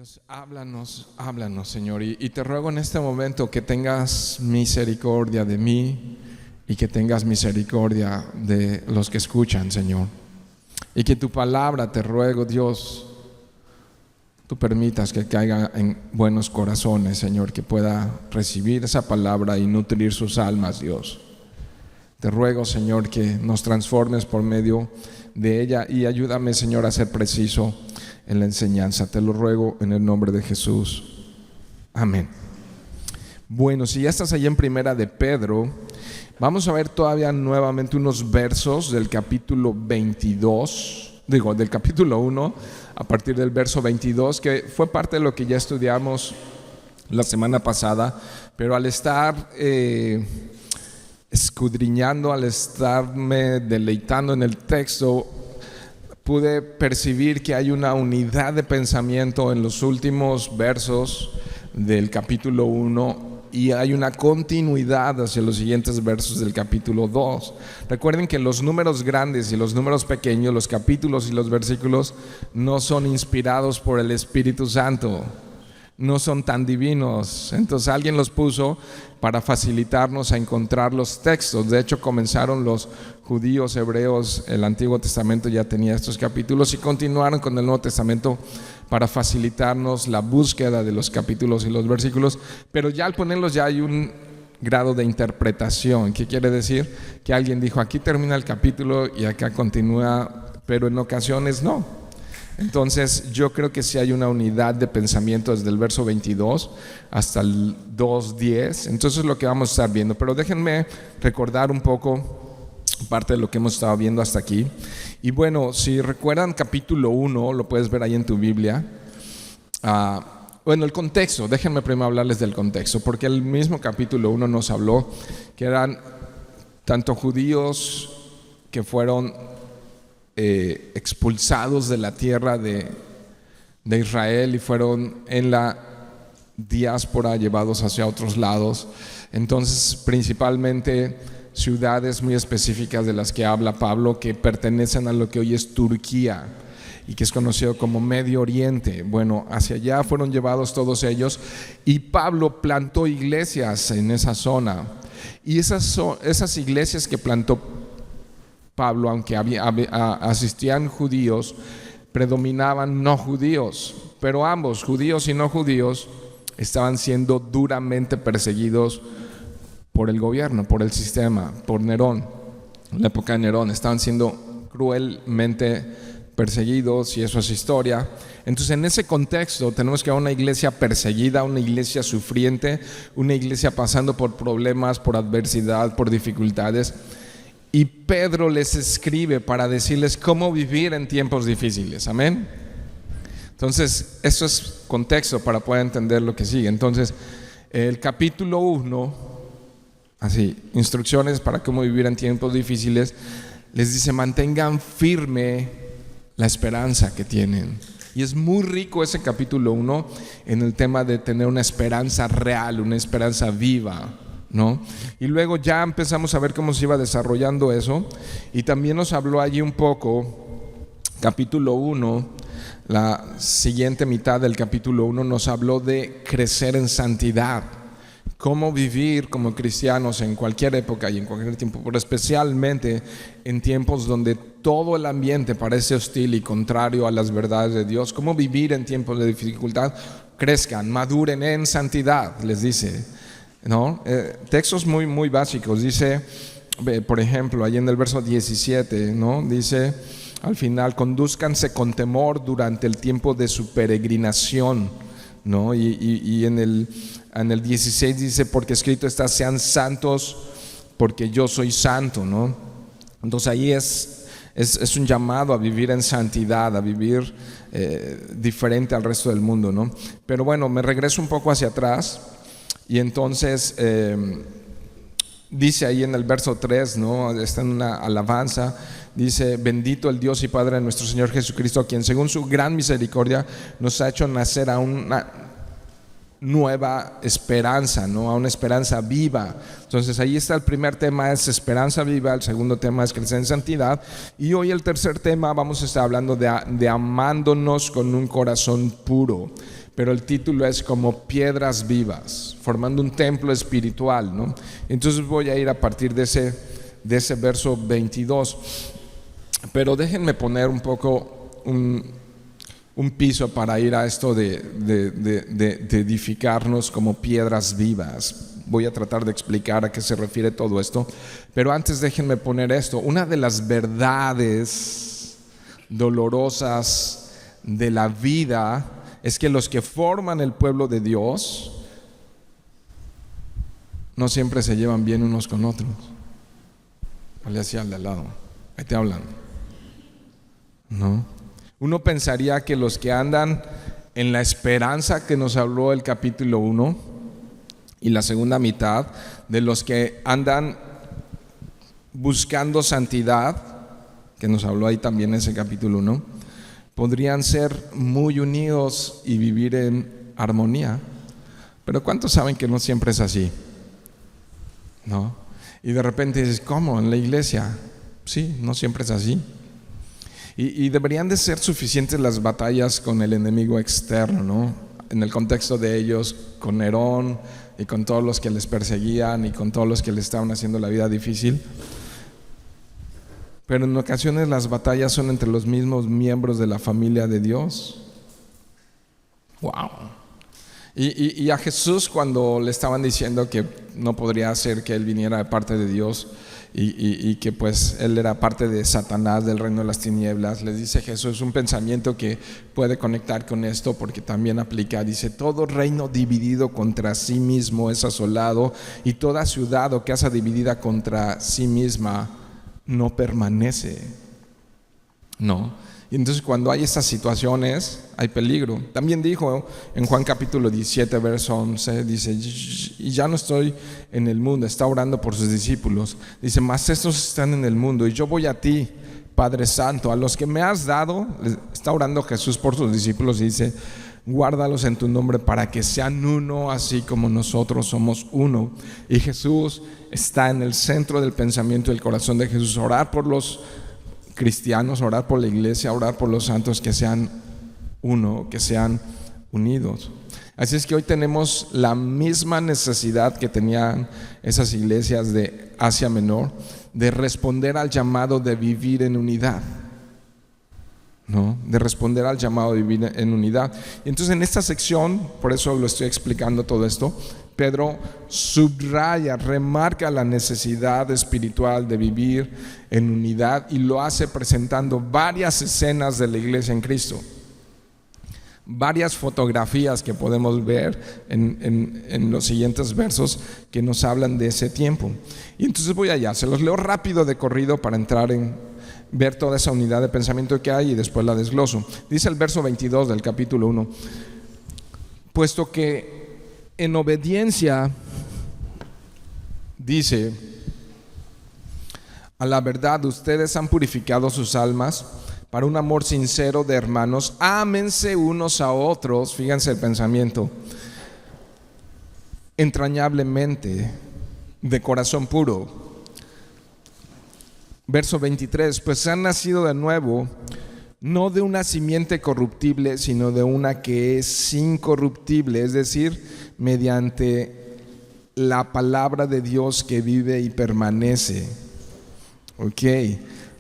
Pues háblanos, Señor, y te ruego en este momento que tengas misericordia de mí y que tengas misericordia de los que escuchan, Señor. Y que tu palabra, te ruego, Dios, tú permitas que caiga en buenos corazones, Señor, que pueda recibir esa palabra y nutrir sus almas, Dios. Te ruego, Señor, que nos transformes por medio de ella y ayúdame, Señor, a ser preciso en la enseñanza. Te lo ruego en el nombre de Jesús. Amén. Bueno, si ya estás allí en Primera de Pedro, vamos a ver todavía nuevamente unos versos del capítulo 22, del capítulo 1, a partir del verso 22, que fue parte de lo que ya estudiamos la semana pasada, pero al estar escudriñando, al estarme deleitando en el texto, pude percibir que hay una unidad de pensamiento en los últimos versos del capítulo 1 y hay una continuidad hacia los siguientes versos del capítulo 2. Recuerden que los números grandes y los números pequeños, los capítulos y los versículos, no son inspirados por el Espíritu Santo, no son tan divinos. Entonces alguien los puso para facilitarnos a encontrar los textos. De hecho, comenzaron los judíos hebreos, el Antiguo Testamento ya tenía estos capítulos, y continuaron con el Nuevo Testamento para facilitarnos la búsqueda de los capítulos y los versículos. Pero ya al ponerlos ya hay un grado de interpretación. ¿Qué quiere decir? Que alguien dijo, aquí termina el capítulo y acá continúa, pero en ocasiones no. Entonces yo creo que sí hay una unidad de pensamiento desde el verso 22 hasta el 2:10. Entonces lo que vamos a estar viendo, pero déjenme recordar un poco parte de lo que hemos estado viendo hasta aquí. Y bueno, si recuerdan capítulo 1, lo puedes ver ahí en tu Biblia. Bueno, el contexto, déjenme primero hablarles del contexto, porque el mismo capítulo 1 nos habló que eran tanto judíos que fueron expulsados de la tierra de Israel y fueron en la diáspora llevados hacia otros lados. Entonces, principalmente ciudades muy específicas de las que habla Pablo, que pertenecen a lo que hoy es Turquía y que es conocido como Medio Oriente. Bueno, hacia allá fueron llevados todos ellos y Pablo plantó iglesias en esa zona. Y esas iglesias que plantó Pablo, aunque asistían judíos, predominaban no judíos, pero ambos, judíos y no judíos, estaban siendo duramente perseguidos por el gobierno, por el sistema, por Nerón. En la época de Nerón estaban siendo cruelmente perseguidos y eso es historia. Entonces, en ese contexto tenemos que ver una iglesia perseguida, una iglesia sufriente, una iglesia pasando por problemas, por adversidad, por dificultades. Y Pedro les escribe para decirles cómo vivir en tiempos difíciles. Amén. Entonces, eso es contexto para poder entender lo que sigue. Entonces, el capítulo 1, así, instrucciones para cómo vivir en tiempos difíciles, les dice: mantengan firme la esperanza que tienen. Y es muy rico ese capítulo 1 en el tema de tener una esperanza real, una esperanza viva, ¿no? Y luego ya empezamos a ver cómo se iba desarrollando eso, y también nos habló allí un poco, capítulo 1, la siguiente mitad del capítulo 1 nos habló de crecer en santidad, cómo vivir como cristianos en cualquier época y en cualquier tiempo, pero especialmente en tiempos donde todo el ambiente parece hostil y contrario a las verdades de Dios. Cómo vivir en tiempos de dificultad, crezcan, maduren en santidad, les dice, ¿no? Textos muy, muy básicos. Dice, por ejemplo, ahí en el verso 17, ¿no? Dice al final: condúzcanse con temor durante el tiempo de su peregrinación, ¿no? Y en el 16 dice: porque escrito está, sean santos porque yo soy santo, ¿no? Entonces ahí es un llamado a vivir en santidad, a vivir diferente al resto del mundo, ¿no? Pero bueno, me regreso un poco hacia atrás. Y entonces dice ahí en el verso 3, ¿no? Está en una alabanza, dice: bendito el Dios y Padre de nuestro Señor Jesucristo, quien según su gran misericordia nos ha hecho nacer a una nueva esperanza, ¿no? A una esperanza viva. Entonces ahí está el primer tema, es esperanza viva. El segundo tema es crecer en santidad. Y hoy el tercer tema vamos a estar hablando de amándonos con un corazón puro. pero el título es como piedras vivas, formando un templo espiritual, ¿no? Entonces voy a ir a partir de ese verso 22. Pero déjenme poner un poco un piso para ir a esto de edificarnos como piedras vivas. Voy a tratar de explicar a qué se refiere todo esto, pero antes déjenme poner esto. Una de las verdades dolorosas de la vida es que los que forman el pueblo de Dios no siempre se llevan bien unos con otros. Vale, así al de al lado, ahí te hablan, ¿no? Uno pensaría que los que andan en la esperanza que nos habló el capítulo 1 y la segunda mitad, de los que andan buscando santidad, que nos habló ahí también ese capítulo 1, podrían ser muy unidos y vivir en armonía. Pero ¿cuántos saben que no siempre es así? ¿No? Y de repente dices, ¿cómo? ¿En la iglesia? Sí, no siempre es así. Y deberían de ser suficientes las batallas con el enemigo externo, ¿no? En el contexto de ellos, con Nerón y con todos los que les perseguían y con todos los que les estaban haciendo la vida difícil. Pero en ocasiones las batallas son entre los mismos miembros de la familia de Dios. ¡Wow! Y a Jesús, cuando le estaban diciendo que no podría ser que Él viniera de parte de Dios y que pues Él era parte de Satanás, del reino de las tinieblas, les dice Jesús un pensamiento que puede conectar con esto porque también aplica. Dice: todo reino dividido contra sí mismo es asolado, y toda ciudad o casa dividida contra sí misma no permanece. No. Y entonces cuando hay estas situaciones hay peligro. También dijo en Juan capítulo 17 verso 11, dice: y ya no estoy en el mundo, está orando por sus discípulos, dice: mas estos están en el mundo y yo voy a ti, Padre Santo, a los que me has dado. Está orando Jesús por sus discípulos y dice: guárdalos en tu nombre para que sean uno, así como nosotros somos uno. Y Jesús está en el centro del pensamiento y del corazón de Jesús. Orar por los cristianos, orar por la iglesia, orar por los santos, que sean uno, que sean unidos. Así es que hoy tenemos la misma necesidad que tenían esas iglesias de Asia Menor, de responder al llamado de vivir en unidad, ¿no? De responder al llamado de vivir en unidad. Y entonces en esta sección, por eso lo estoy explicando todo esto, Pedro subraya, remarca la necesidad espiritual de vivir en unidad, y lo hace presentando varias escenas de la iglesia en Cristo, varias fotografías que podemos ver en los siguientes versos que nos hablan de ese tiempo. Y entonces voy allá, se los leo rápido de corrido para entrar en ver toda esa unidad de pensamiento que hay y después la desgloso. Dice el verso 22 del capítulo 1: puesto que en obediencia, dice, a la verdad ustedes han purificado sus almas para un amor sincero de hermanos, ámense unos a otros, fíjense el pensamiento, entrañablemente, de corazón puro. Verso 23: pues han nacido de nuevo, no de una simiente corruptible, sino de una que es incorruptible, es decir, mediante la palabra de Dios que vive y permanece. Ok,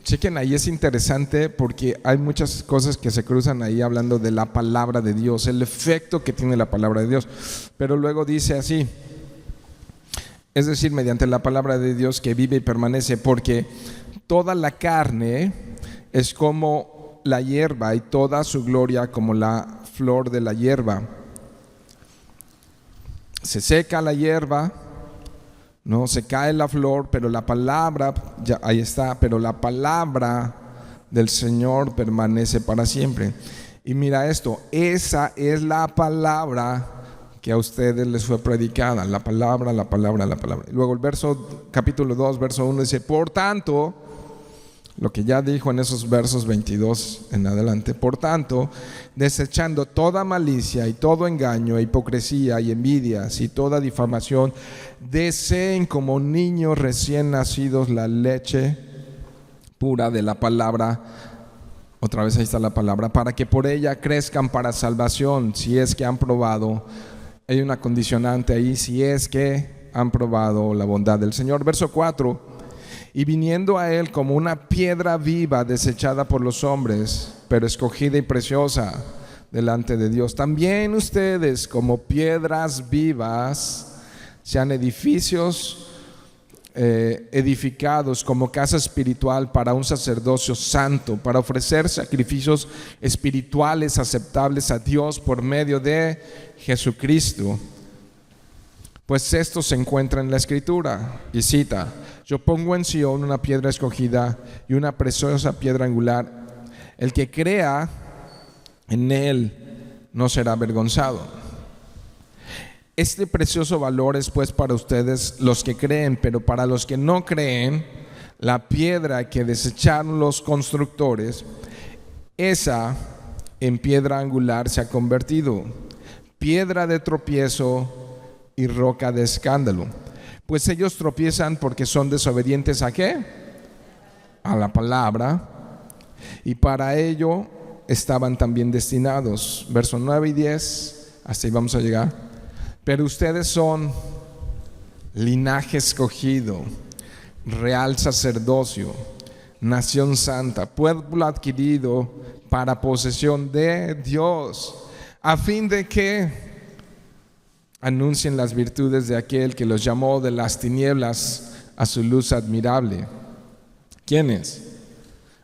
chequen ahí, es interesante porque hay muchas cosas que se cruzan ahí hablando de la palabra de Dios, el efecto que tiene la palabra de Dios. Pero luego dice así: es decir, mediante la palabra de Dios que vive y permanece, porque toda la carne es como la hierba y toda su gloria como la flor de la hierba. Se seca la hierba, no, se cae la flor, pero la palabra, ya, ahí está, pero la palabra del Señor permanece para siempre. Y mira esto, esa es la palabra que a ustedes les fue predicada, la palabra, la palabra, la palabra. Y luego el verso, capítulo 2, verso 1 dice: por tanto, lo que ya dijo en esos versos 22 en adelante, por tanto, desechando toda malicia y todo engaño, hipocresía y envidias y toda difamación, deseen como niños recién nacidos la leche pura de la palabra, Otra vez ahí está la palabra, para que por ella crezcan para salvación, si es que han probado. Hay una condicionante ahí, si es que han probado la bondad del Señor. Verso 4, y viniendo a él como una piedra viva desechada por los hombres, pero escogida y preciosa delante de Dios, también ustedes como piedras vivas sean edificios edificados como casa espiritual para un sacerdocio santo, para ofrecer sacrificios espirituales aceptables a Dios por medio de Jesucristo. Pues esto se encuentra en la Escritura, y cita: yo pongo en Sión una piedra escogida y una preciosa piedra angular, el que crea en él no será avergonzado. Este precioso valor es pues para ustedes los que creen, pero para los que no creen, la piedra que desecharon los constructores, esa en piedra angular se ha convertido, piedra de tropiezo y roca de escándalo. Pues ellos tropiezan porque son desobedientes ¿a qué? A la palabra, y para ello estaban también destinados. Versos 9 y 10, hasta ahí vamos a llegar. Pero ustedes son linaje escogido, real sacerdocio, nación santa, pueblo adquirido para posesión de Dios, a fin de que anuncien las virtudes de aquel que los llamó de las tinieblas a su luz admirable. ¿Quiénes?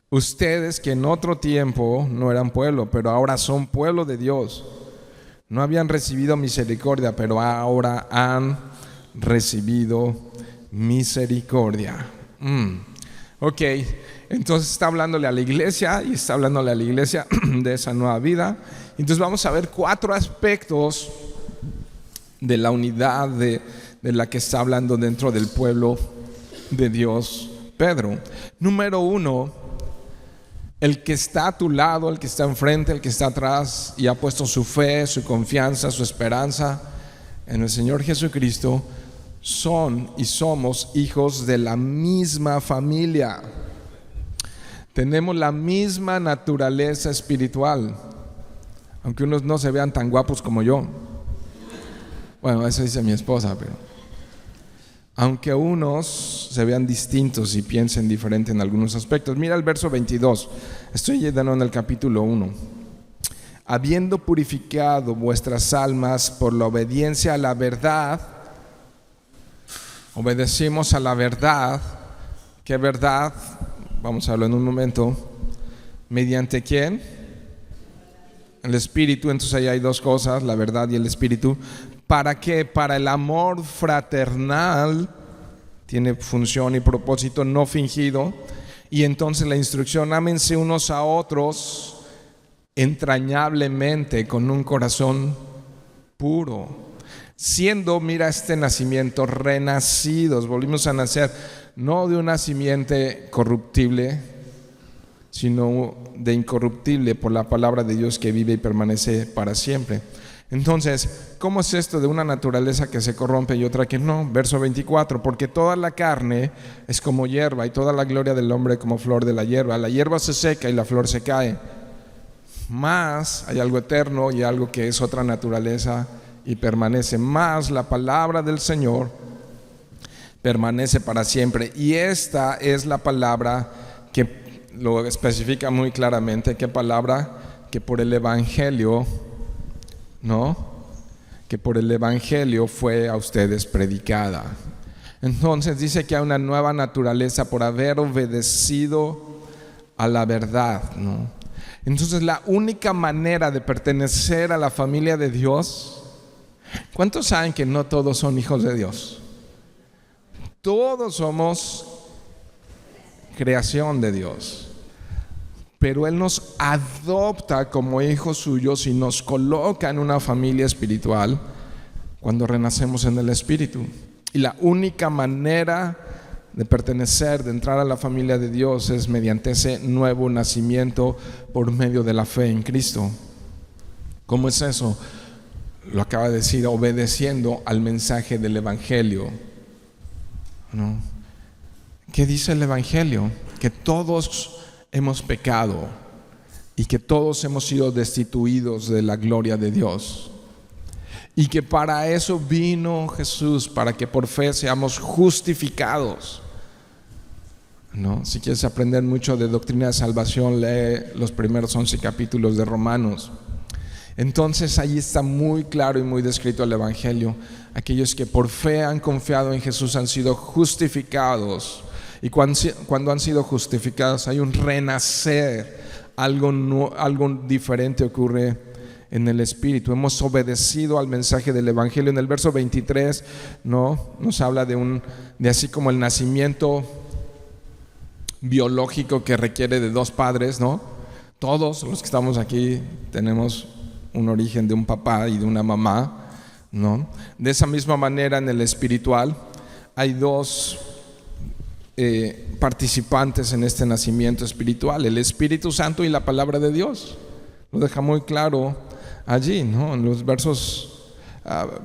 Ustedes que en otro tiempo no eran pueblo, pero ahora son pueblo de Dios. No habían recibido misericordia, pero ahora han recibido misericordia. Ok, entonces está hablándole a la iglesia y está hablándole a la iglesia de esa nueva vida. Entonces vamos a ver 4 aspectos de la unidad de la que está hablando dentro del pueblo de Dios Pedro. Número 1, el que está a tu lado, el que está enfrente, el que está atrás y ha puesto su fe, su confianza, su esperanza en el Señor Jesucristo, son y somos hijos de la misma familia. Tenemos la misma naturaleza espiritual, aunque unos no se vean tan guapos como yo. Bueno, eso dice mi esposa, pero aunque unos se vean distintos y piensen diferente en algunos aspectos. Mira el verso 22, estoy llegando en el capítulo 1. Habiendo purificado vuestras almas por la obediencia a la verdad, obedecimos a la verdad. ¿Qué verdad? Vamos a hablar en un momento. ¿Mediante quién? El Espíritu. Entonces ahí hay 2 cosas, la verdad y el Espíritu. ¿Para qué? Para el amor fraternal, tiene función y propósito no fingido. Y entonces la instrucción: ámense unos a otros entrañablemente con un corazón puro, siendo, mira este nacimiento, renacidos. Volvimos a nacer no de una simiente corruptible, sino de incorruptible por la palabra de Dios que vive y permanece para siempre. Entonces, ¿cómo es esto de una naturaleza que se corrompe y otra que no? Verso 24, porque toda la carne es como hierba y toda la gloria del hombre como flor de la hierba. La hierba se seca y la flor se cae, mas hay algo eterno y algo que es otra naturaleza y permanece. Más la palabra del Señor permanece para siempre. Y esta es la palabra que lo especifica muy claramente. ¿Qué palabra? Que por el Evangelio, ¿no? Que por el Evangelio fue a ustedes predicada. Entonces dice que hay una nueva naturaleza por haber obedecido a la verdad, ¿no? Entonces la única manera de pertenecer a la familia de Dios, ¿cuántos saben que no todos son hijos de Dios? Todos somos creación de Dios, pero Él nos adopta como hijos suyos y nos coloca en una familia espiritual cuando renacemos en el Espíritu. Y la única manera de pertenecer, de entrar a la familia de Dios, es mediante ese nuevo nacimiento por medio de la fe en Cristo. ¿Cómo es eso? Lo acaba de decir: obedeciendo al mensaje del Evangelio, ¿no? ¿Qué dice el Evangelio? Que todos hemos pecado y que todos hemos sido destituidos de la gloria de Dios. Y que para eso vino Jesús, para que por fe seamos justificados, ¿no? Si quieres aprender mucho de doctrina de salvación, lee los primeros 11 capítulos de Romanos. Entonces ahí está muy claro y muy descrito el Evangelio. Aquellos que por fe han confiado en Jesús han sido justificados. Y cuando han sido justificados hay un renacer, algo diferente ocurre en el Espíritu. Hemos obedecido al mensaje del Evangelio. En el verso 23, ¿no?, nos habla de así como el nacimiento biológico que requiere de dos padres, ¿no? Todos los que estamos aquí tenemos un origen de un papá y de una mamá, ¿no? De esa misma manera, en el espiritual hay dos participantes en este nacimiento espiritual: el Espíritu Santo y la palabra de Dios. Lo deja muy claro allí, ¿no? En los versos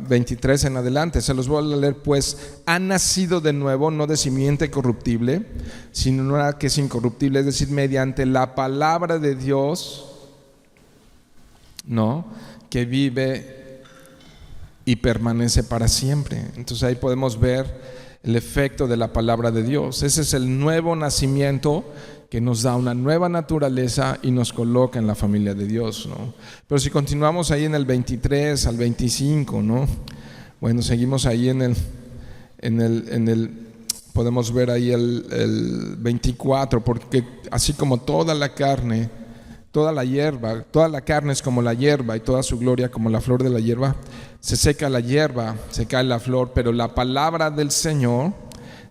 23 en adelante. Se los voy a leer. Pues han nacido de nuevo, no de simiente corruptible, sino una que es incorruptible, es decir, mediante la palabra de Dios, ¿no?, que vive y permanece para siempre. Entonces ahí podemos ver el efecto de la palabra de Dios. Ese es el nuevo nacimiento que nos da una nueva naturaleza y nos coloca en la familia de Dios, ¿no? Pero si continuamos ahí en el 23 al 25, ¿no? Bueno, seguimos ahí en el podemos ver ahí el 24, porque así como toda la carne, toda la carne es como la hierba y toda su gloria como la flor de la hierba. Se seca la hierba, se cae la flor, pero la palabra del Señor,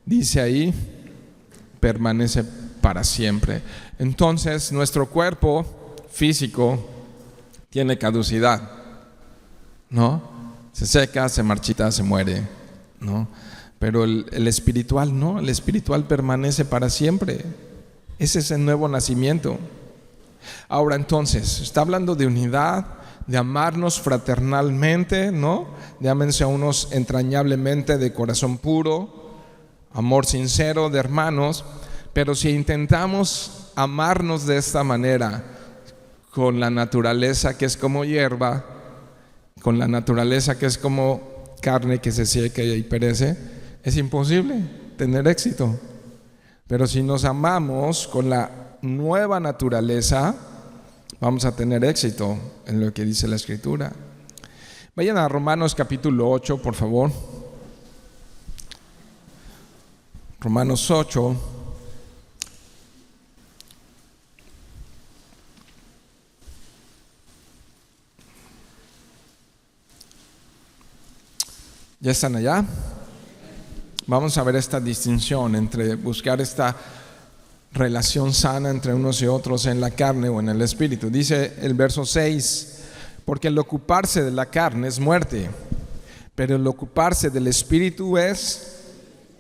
dice ahí, permanece para siempre. Entonces nuestro cuerpo físico tiene caducidad, ¿no? Se seca, se marchita, se muere, ¿no? Pero el espiritual no, el espiritual permanece para siempre. Ese es el nuevo nacimiento. Ahora entonces, está hablando de unidad, de amarnos fraternalmente, ¿no? De ámense a unos entrañablemente, de corazón puro, amor sincero de hermanos. Pero si intentamos amarnos de esta manera, con la naturaleza que es como hierba, con la naturaleza que es como carne que se seca y perece, es imposible tener éxito. Pero si nos amamos con la nueva naturaleza, vamos a tener éxito en lo que dice la Escritura. Vayan a Romanos capítulo 8, por favor. Romanos 8. ¿Ya están allá? Vamos a ver esta distinción entre buscar esta relación sana entre unos y otros en la carne o en el espíritu. Dice el verso 6: porque el ocuparse de la carne es muerte, pero el ocuparse del espíritu es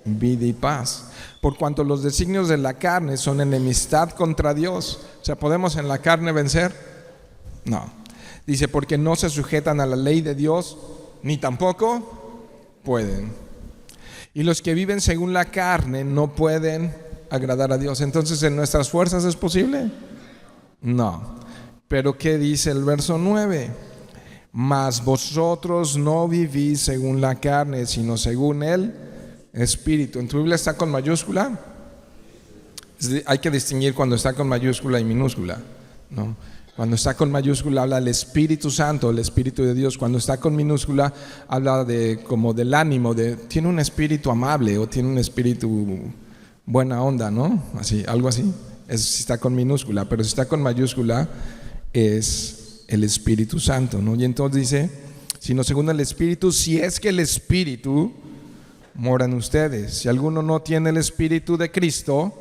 vida y paz. Por cuanto los designios de la carne son enemistad contra Dios. O sea, ¿podemos en la carne vencer? No. Dice, porque no se sujetan a la ley de Dios, ni tampoco pueden. Y los que viven según la carne no pueden agradar a Dios. Entonces, ¿en nuestras fuerzas es posible? No. Pero ¿qué dice el verso 9? Mas vosotros no vivís según la carne, sino según el Espíritu. ¿En tu Biblia está con mayúscula? Hay que distinguir cuando está con mayúscula y minúscula, ¿no? Cuando está con mayúscula habla del Espíritu Santo, el Espíritu de Dios. Cuando está con minúscula habla de como del ánimo, tiene un espíritu amable o tiene un espíritu buena onda, ¿no? Así, algo así. Es si está con minúscula, pero si está con mayúscula es el Espíritu Santo, ¿no? Y entonces dice, sino según el Espíritu, si es que el Espíritu mora en ustedes. Si alguno no tiene el Espíritu de Cristo,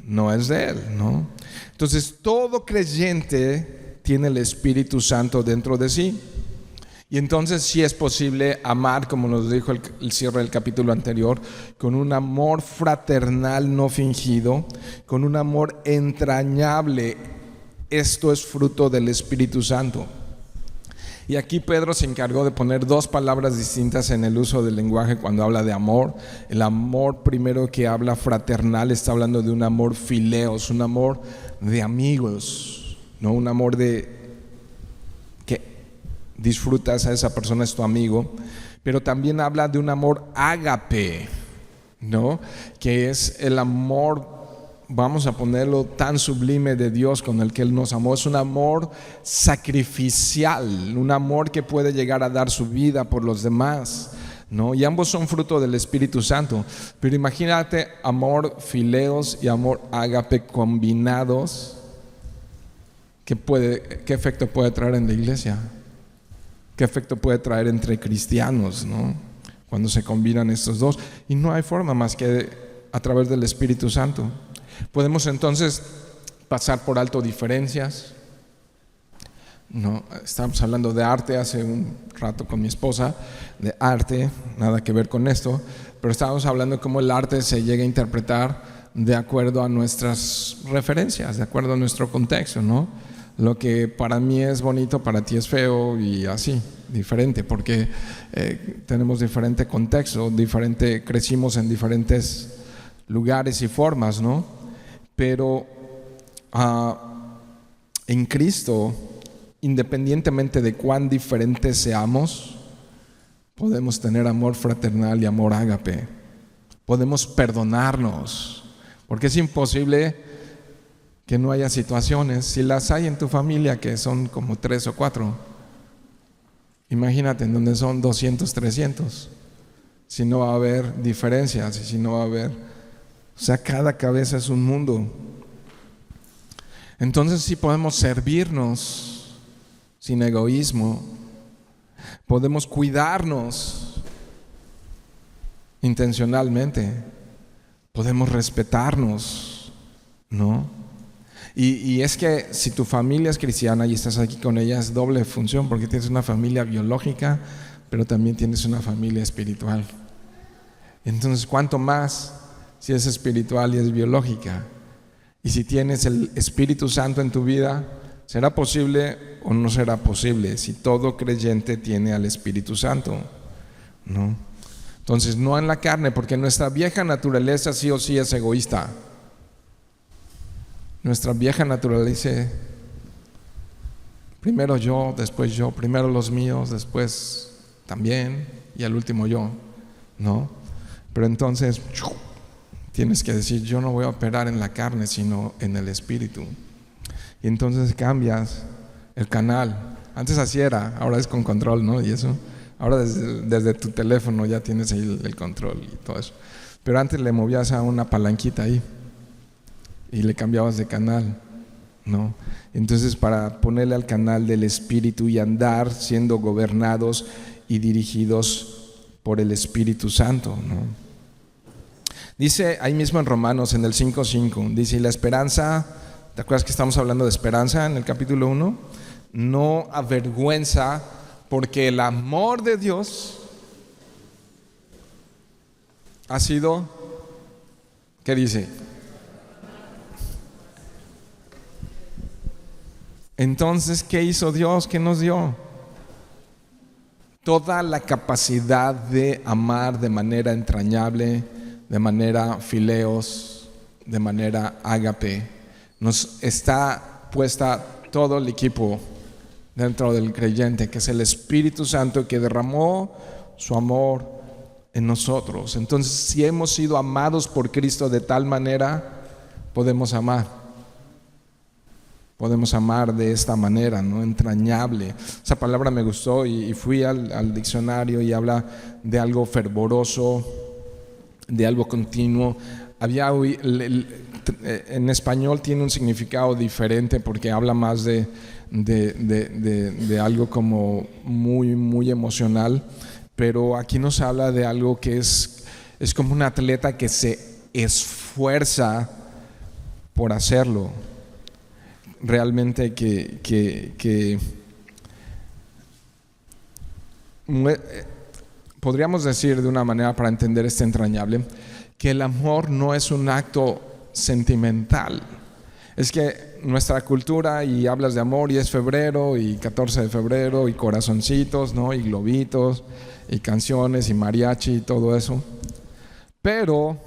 no es de él, ¿no? Entonces todo creyente tiene el Espíritu Santo dentro de sí. Y entonces sí es posible amar, como nos dijo el cierre del capítulo anterior, con un amor fraternal no fingido, con un amor entrañable. Esto es fruto del Espíritu Santo. Y aquí Pedro se encargó de poner dos palabras distintas en el uso del lenguaje cuando habla de amor. El amor primero que habla fraternal está hablando de un amor fileos, un amor de amigos, ¿no? Un amor de que disfrutas a esa persona, es tu amigo, pero también habla de un amor ágape, ¿no? Que es el amor, vamos a ponerlo, tan sublime de Dios con el que Él nos amó. Es un amor sacrificial, un amor que puede llegar a dar su vida por los demás, ¿no? Y ambos son fruto del Espíritu Santo. Pero imagínate amor fileos y amor ágape combinados. ¿Qué efecto puede traer en la iglesia? ¿Qué efecto puede traer entre cristianos, ¿no? Cuando se combinan estos dos? Y no hay forma más que a través del Espíritu Santo. Podemos entonces pasar por alto diferencias, ¿no? Estábamos hablando de arte hace un rato con mi esposa, de arte, nada que ver con esto, pero estábamos hablando de cómo el arte se llega a interpretar de acuerdo a nuestras referencias, de acuerdo a nuestro contexto, ¿no? Lo que para mí es bonito, para ti es feo, y así, diferente, porque tenemos diferente contexto, crecimos en diferentes lugares y formas, ¿no? Pero en Cristo, independientemente de cuán diferentes seamos, podemos tener amor fraternal y amor ágape. Podemos perdonarnos, porque es imposible que no haya situaciones. Si las hay en tu familia, que son como 3 o 4, imagínate en donde son 200, 300. Si no va a haber diferencias, y si no va a haber, o sea, cada cabeza es un mundo. Entonces sí podemos servirnos sin egoísmo, podemos cuidarnos intencionalmente, podemos respetarnos, ¿no? Y es que si tu familia es cristiana y estás aquí con ella, es doble función, porque tienes una familia biológica, pero también tienes una familia espiritual. Entonces, ¿cuánto más si es espiritual y es biológica? Y si tienes el Espíritu Santo en tu vida, ¿será posible o no será posible si todo creyente tiene al Espíritu Santo? ¿No? Entonces, no en la carne, porque nuestra vieja naturaleza sí o sí es egoísta. Nuestra vieja naturaleza, primero yo, después yo, primero los míos, después también, y al último yo, ¿no? Pero entonces tienes que decir: yo no voy a operar en la carne, sino en el Espíritu. Y entonces cambias el canal. Antes así era, ahora es con control, ¿no? Y eso, ahora desde tu teléfono ya tienes ahí el control y todo eso. Pero antes le movías a una palanquita ahí y le cambiabas de canal, ¿no? Entonces, para ponerle al canal del Espíritu y andar siendo gobernados y dirigidos por el Espíritu Santo, ¿no? Dice ahí mismo en Romanos, en el 5:5, dice: y la esperanza, ¿te acuerdas que estamos hablando de esperanza en el capítulo 1? No avergüenza, porque el amor de Dios ha sido, ¿qué dice? Entonces, ¿qué hizo Dios? ¿Qué nos dio? Toda la capacidad de amar de manera entrañable, de manera fileos, de manera ágape. Nos está puesta todo el equipo dentro del creyente, que es el Espíritu Santo, que derramó su amor en nosotros. Entonces, si hemos sido amados por Cristo de tal manera, podemos amar. Podemos amar de esta manera, ¿no? Entrañable. Esa palabra me gustó y fui al diccionario y habla de algo fervoroso, de algo continuo. En español tiene un significado diferente porque habla más de algo como muy, muy emocional, pero aquí nos habla de algo que es como un atleta que se esfuerza por hacerlo. Realmente podríamos decir de una manera, para entender este entrañable, que el amor no es un acto sentimental. Es que nuestra cultura, y hablas de amor y es febrero y 14 de febrero y corazoncitos, ¿no? Y globitos y canciones y mariachi y todo eso, pero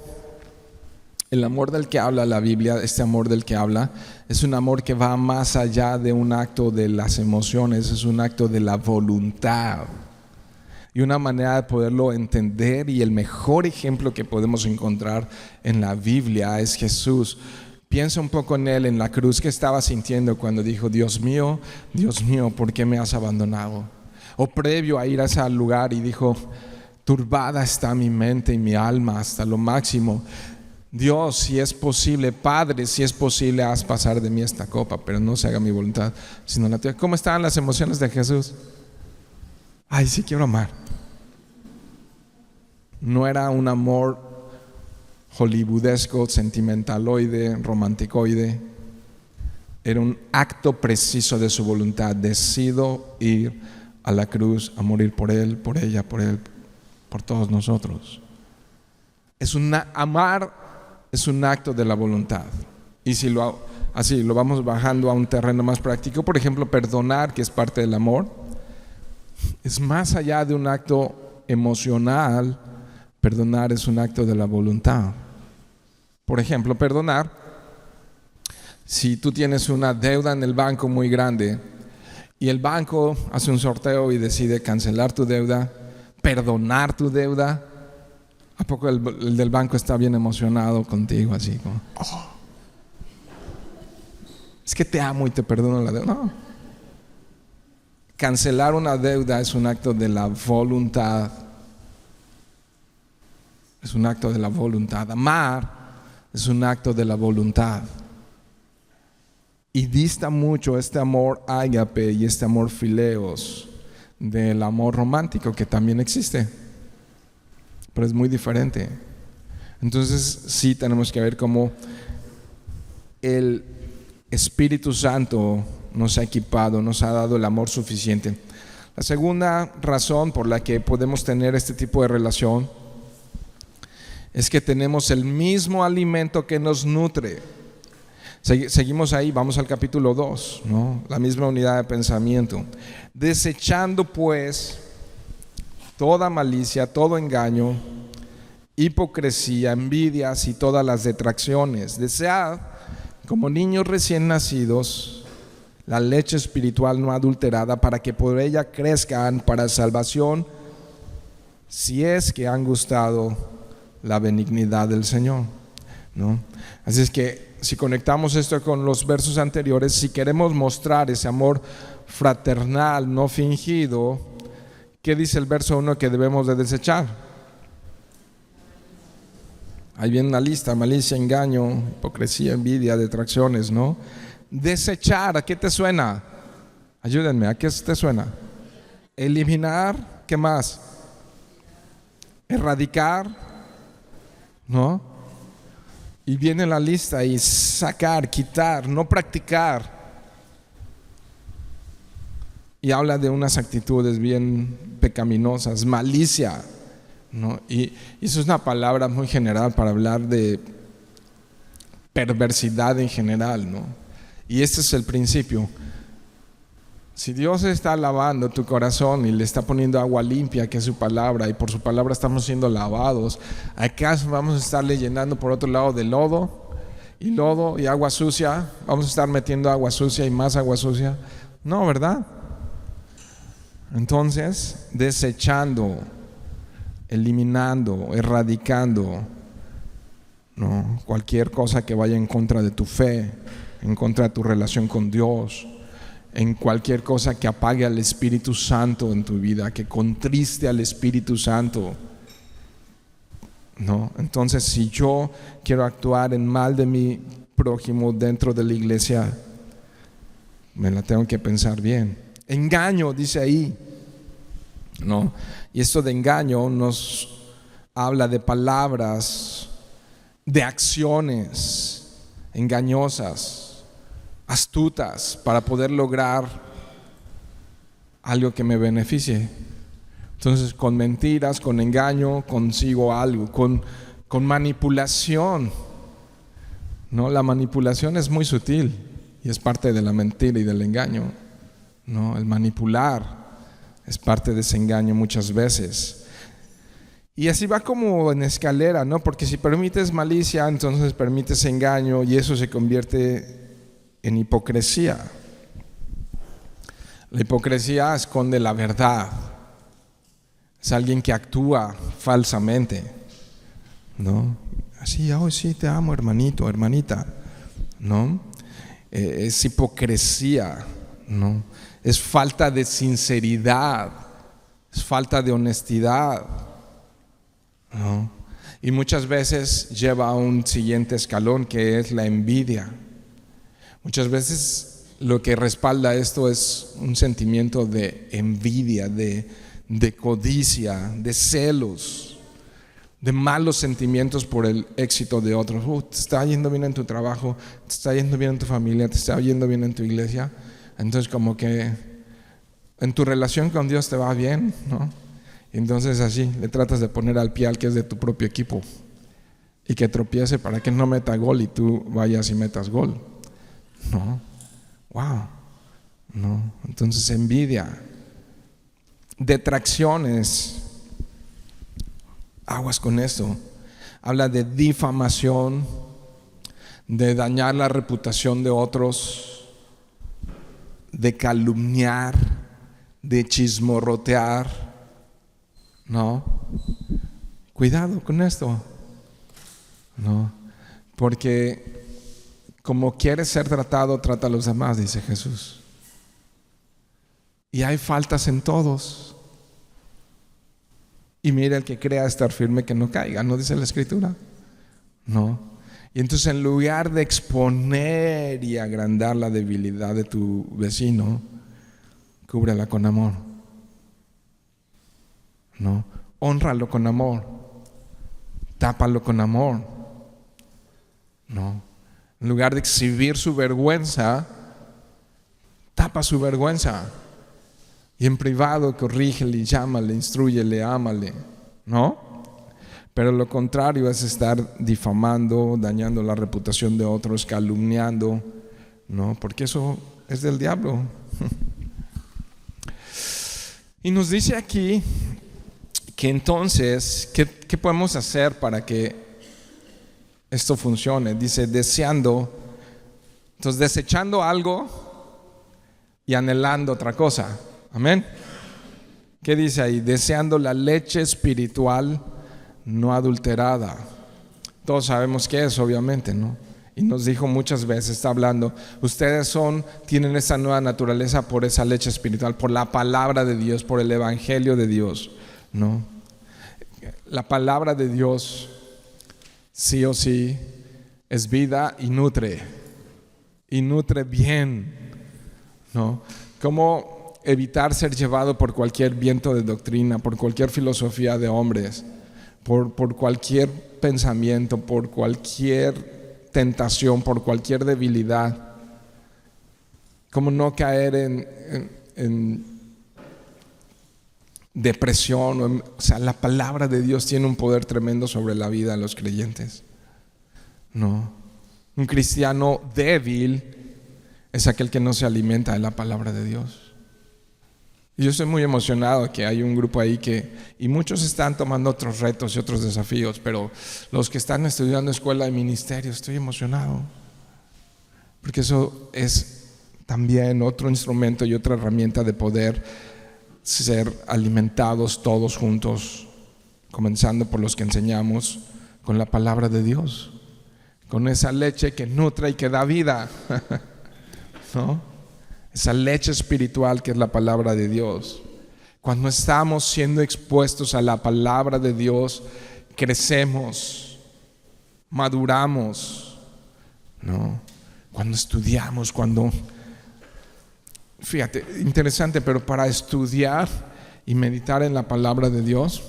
El amor del que habla la Biblia, este amor del que habla, es un amor que va más allá de un acto de las emociones, es un acto de la voluntad. Y una manera de poderlo entender, y el mejor ejemplo que podemos encontrar en la Biblia es Jesús. Piensa un poco en Él, en la cruz, que estaba sintiendo cuando dijo: Dios mío, ¿por qué me has abandonado? O previo a ir a ese lugar y dijo: turbada está mi mente y mi alma hasta lo máximo. Dios, si es posible, Padre, si es posible, haz pasar de mí esta copa, pero no se haga mi voluntad, sino la tuya. ¿Cómo estaban las emociones de Jesús? Ay, sí quiero amar. No era un amor hollywoodesco, sentimentaloide, romanticoide. Era un acto preciso de su voluntad. Decido ir a la cruz a morir por él, por ella, por él, por todos nosotros. Amar es un acto de la voluntad. Y si lo vamos bajando a un terreno más práctico, por ejemplo, perdonar, que es parte del amor, es más allá de un acto emocional. Perdonar es un acto de la voluntad. Por ejemplo, perdonar, si tú tienes una deuda en el banco muy grande y el banco hace un sorteo y decide cancelar tu deuda, perdonar tu deuda, ¿a poco el del banco está bien emocionado contigo, así como, oh, es que te amo y te perdono la deuda? No. Cancelar una deuda es un acto de la voluntad. Es un acto de la voluntad. Amar es un acto de la voluntad. Y dista mucho este amor ágape y este amor fileos del amor romántico, que también existe, pero es muy diferente. Entonces sí tenemos que ver cómo el Espíritu Santo nos ha equipado, nos ha dado el amor suficiente. La segunda razón por la que podemos tener este tipo de relación es que tenemos el mismo alimento que nos nutre. Seguimos ahí, vamos al capítulo 2, ¿no? La misma unidad de pensamiento. Desechando pues toda malicia, todo engaño, hipocresía, envidias y todas las detracciones. Desead, como niños recién nacidos, la leche espiritual no adulterada, para que por ella crezcan para salvación, si es que han gustado la benignidad del Señor, ¿no? Así es que si conectamos esto con los versos anteriores, si queremos mostrar ese amor fraternal, no fingido, ¿qué dice el verso 1 que debemos de desechar? Ahí viene una lista: malicia, engaño, hipocresía, envidia, detracciones, ¿no? Desechar, ¿a qué te suena? Ayúdenme, ¿a qué te suena? Eliminar, ¿qué más? Erradicar, ¿no? Y viene la lista y sacar, quitar, no practicar. Y habla de unas actitudes bien pecaminosas, malicia, ¿no? Y eso es una palabra muy general para hablar de perversidad en general, ¿no? Y este es el principio. Si Dios está lavando tu corazón y le está poniendo agua limpia, que es su palabra, y por su palabra estamos siendo lavados, ¿acaso vamos a estarle llenando por otro lado de lodo y agua sucia? ¿Vamos a estar metiendo agua sucia y más agua sucia? No, ¿verdad? Entonces, desechando, eliminando, erradicando, ¿no? Cualquier cosa que vaya en contra de tu fe, en contra de tu relación con Dios, en cualquier cosa que apague al Espíritu Santo en tu vida, que contriste al Espíritu Santo, ¿no? Entonces, si yo quiero actuar en mal de mi prójimo dentro de la iglesia, me la tengo que pensar bien. Engaño, dice ahí, ¿no? Y esto de engaño nos habla de palabras, de acciones engañosas, astutas, para poder lograr algo que me beneficie. Entonces, con mentiras, con engaño, consigo algo, con manipulación, ¿no? La manipulación es muy sutil y es parte de la mentira y del engaño, ¿no? El manipular es parte de ese engaño muchas veces. Y así va como en escalera, ¿no? Porque si permites malicia, entonces permites engaño y eso se convierte en hipocresía. La hipocresía esconde la verdad. Es alguien que actúa falsamente, ¿no? Así, oh sí, te amo, hermanito, hermanita, ¿no? Es hipocresía, ¿no? Es falta de sinceridad, es falta de honestidad, ¿no? Y muchas veces lleva a un siguiente escalón que es la envidia. Muchas veces lo que respalda esto es un sentimiento de envidia, de codicia, de celos, de malos sentimientos por el éxito de otros. Te está yendo bien en tu trabajo, te está yendo bien en tu familia, te está yendo bien en tu iglesia. Entonces como que en tu relación con Dios te va bien, ¿no? Entonces así le tratas de poner al pie al que es de tu propio equipo y que tropiece para que no meta gol y tú vayas y metas gol, ¿no? Wow, ¿no? Entonces envidia, detracciones, aguas con esto. Habla de difamación, de dañar la reputación de otros, de calumniar, de chismorrotear, ¿no? Cuidado con esto, ¿no? Porque como quieres ser tratado, trata a los demás, dice Jesús. Y hay faltas en todos. Y mira, el que crea estar firme que no caiga, ¿no dice la Escritura? No. Y entonces en lugar de exponer y agrandar la debilidad de tu vecino, cúbrela con amor, ¿no? Hónralo con amor, tápalo con amor, ¿no? En lugar de exhibir su vergüenza, tapa su vergüenza. Y en privado corrígele, llámale, instrúyele, ámale, ¿no? Pero lo contrario es estar difamando, dañando la reputación de otros, calumniando, ¿no? Porque eso es del diablo. Y nos dice aquí que entonces, ¿qué podemos hacer para que esto funcione? Dice, deseando, entonces desechando algo y anhelando otra cosa. Amén. ¿Qué dice ahí? Deseando la leche espiritual no adulterada. Todos sabemos qué es, obviamente, ¿no? Y nos dijo muchas veces, está hablando, ustedes tienen esa nueva naturaleza por esa leche espiritual, por la palabra de Dios, por el evangelio de Dios, ¿no? La palabra de Dios, sí o sí, es vida y nutre bien, ¿no? ¿Cómo evitar ser llevado por cualquier viento de doctrina, por cualquier filosofía de hombres, por cualquier pensamiento, por cualquier tentación, por cualquier debilidad? ¿Cómo no caer en depresión? O sea, la palabra de Dios tiene un poder tremendo sobre la vida de los creyentes, ¿no? Un cristiano débil es aquel que no se alimenta de la palabra de Dios. Y yo estoy muy emocionado que hay un grupo ahí y muchos están tomando otros retos y otros desafíos, pero los que están estudiando escuela de ministerio, estoy emocionado, porque eso es también otro instrumento y otra herramienta de poder ser alimentados todos juntos, comenzando por los que enseñamos con la palabra de Dios, con esa leche que nutre y que da vida, ¿no? Esa leche espiritual que es la palabra de Dios. Cuando estamos siendo expuestos a la palabra de Dios, crecemos, maduramos, ¿no? Cuando estudiamos, fíjate, interesante, pero para estudiar y meditar en la palabra de Dios,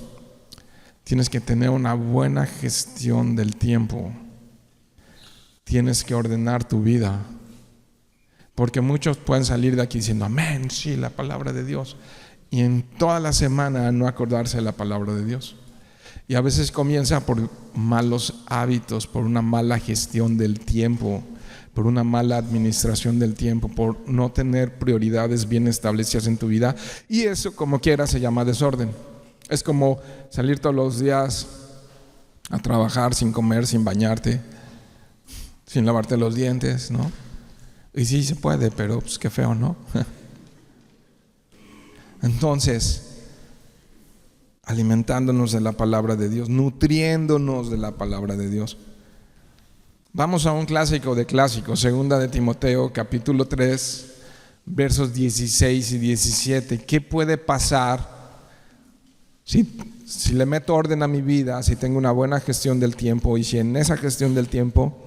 tienes que tener una buena gestión del tiempo. Tienes que ordenar tu vida. Porque muchos pueden salir de aquí diciendo, amén, sí, la palabra de Dios. Y en toda la semana no acordarse de la palabra de Dios. Y a veces comienza por malos hábitos, por una mala gestión del tiempo, por una mala administración del tiempo, por no tener prioridades bien establecidas en tu vida. Y eso, como quiera, se llama desorden. Es como salir todos los días a trabajar sin comer, sin bañarte, sin lavarte los dientes, ¿no? Y sí se puede, pero pues qué feo, ¿no? Entonces, alimentándonos de la palabra de Dios, nutriéndonos de la palabra de Dios. Vamos a un clásico de clásicos, 2 de Timoteo, capítulo 3, versos 16 y 17. ¿Qué puede pasar si le meto orden a mi vida, si tengo una buena gestión del tiempo y si en esa gestión del tiempo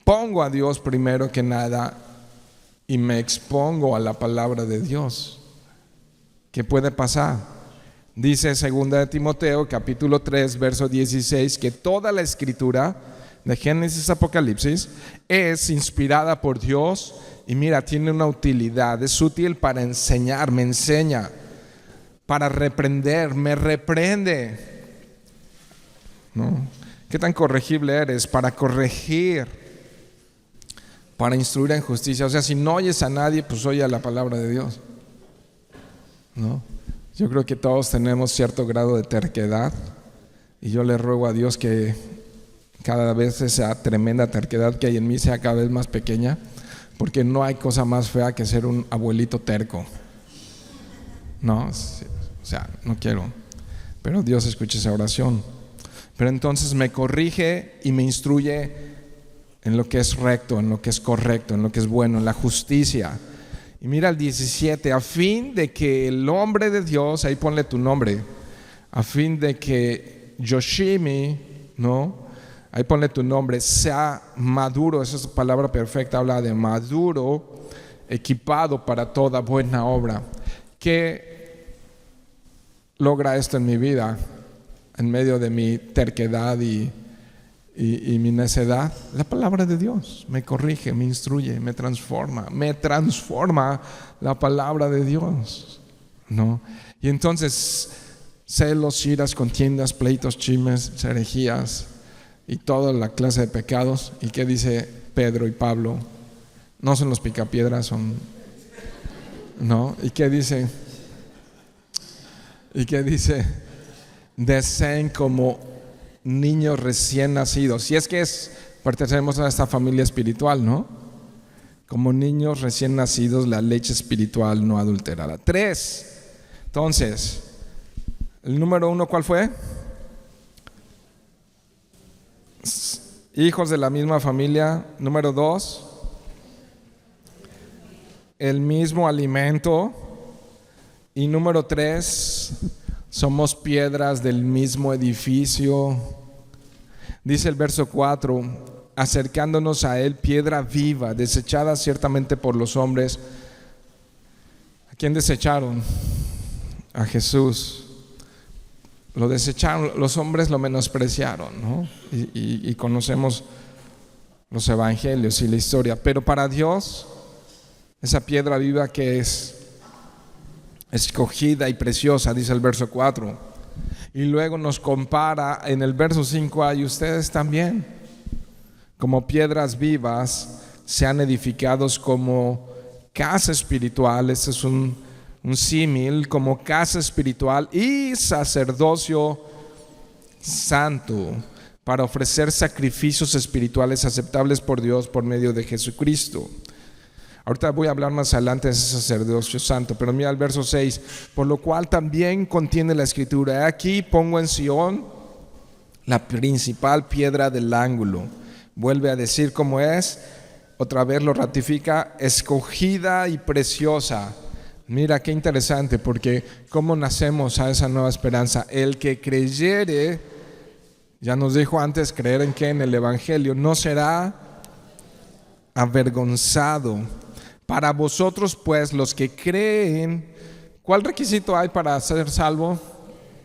pongo a Dios primero que nada y me expongo a la palabra de Dios? ¿Qué puede pasar? Dice 2 de Timoteo, capítulo 3, verso 16, que toda la escritura de Génesis a Apocalipsis es inspirada por Dios y mira, tiene una utilidad, es útil para enseñar, me enseña, para reprender, me reprende, ¿no? ¿Qué tan corregible eres? Para corregir, para instruir en justicia. O sea, si no oyes a nadie, pues oye a la palabra de Dios, ¿no? Yo creo que todos tenemos cierto grado de terquedad y yo le ruego a Dios que cada vez esa tremenda terquedad que hay en mí sea cada vez más pequeña, porque no hay cosa más fea que ser un abuelito terco, ¿no? O sea, no quiero, pero Dios escucha esa oración. Pero entonces me corrige y me instruye en lo que es recto, en lo que es correcto, en lo que es bueno, en la justicia. Y mira el 17, a fin de que el hombre de Dios, ahí ponle tu nombre, a fin de que Yoshimi, ¿no? Ahí ponle tu nombre, sea maduro, esa es la palabra perfecta, habla de maduro, equipado para toda buena obra. ¿Qué logra esto en mi vida, en medio de mi terquedad y mi necedad? La palabra de Dios me corrige, me instruye, me transforma la palabra de Dios, ¿no? Y entonces celos, iras, contiendas, pleitos, chismes, herejías y toda la clase de pecados. ¿Y qué dice Pedro y Pablo? No son los picapiedras, son, ¿no? ¿Y qué dice? Deseen como niños recién nacidos. Si es que pertenecemos a esta familia espiritual, ¿no? Como niños recién nacidos, la leche espiritual no adulterada. 3. Entonces, el número 1, ¿cuál fue? Hijos de la misma familia. Número 2, el mismo alimento. Y número 3, somos piedras del mismo edificio. Dice el verso 4, acercándonos a él, piedra viva, desechada ciertamente por los hombres. ¿A quién desecharon? A Jesús. Lo desecharon, los hombres lo menospreciaron, ¿no? Y conocemos los evangelios y la historia. Pero para Dios, esa piedra viva que es escogida y preciosa, dice el verso 4. Y luego nos compara en el verso 5, y ustedes también, como piedras vivas, sean edificados como casa espiritual. Este es un símil, como casa espiritual y sacerdocio santo, para ofrecer sacrificios espirituales aceptables por Dios por medio de Jesucristo. Ahorita voy a hablar más adelante de ese sacerdocio santo, pero mira el verso 6, por lo cual también contiene la escritura: aquí pongo en Sión la principal piedra del ángulo. Vuelve a decir cómo es, otra vez lo ratifica: escogida y preciosa. Mira qué interesante, porque cómo nacemos a esa nueva esperanza. El que creyere, ya nos dijo antes, creer en qué, en el evangelio, no será avergonzado. Para vosotros pues los que creen, ¿cuál requisito hay para ser salvo?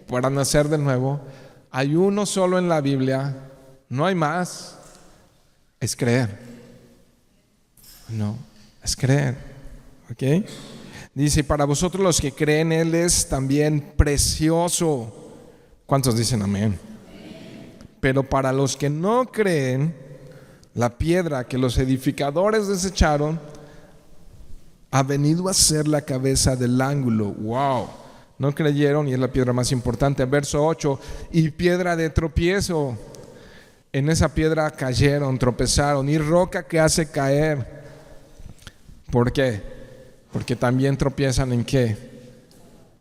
Para nacer de nuevo. Hay uno solo en la Biblia, no hay más. Es creer. No, es creer. ¿Ok? Dice, para vosotros los que creen, Él es también precioso. ¿Cuántos dicen amén? Pero para los que no creen, la piedra que los edificadores desecharon ha venido a ser la cabeza del ángulo. ¡Wow! No creyeron y es la piedra más importante. Verso 8, y piedra de tropiezo. En esa piedra cayeron, tropezaron, y roca que hace caer. ¿Por qué? Porque también tropiezan ¿en qué?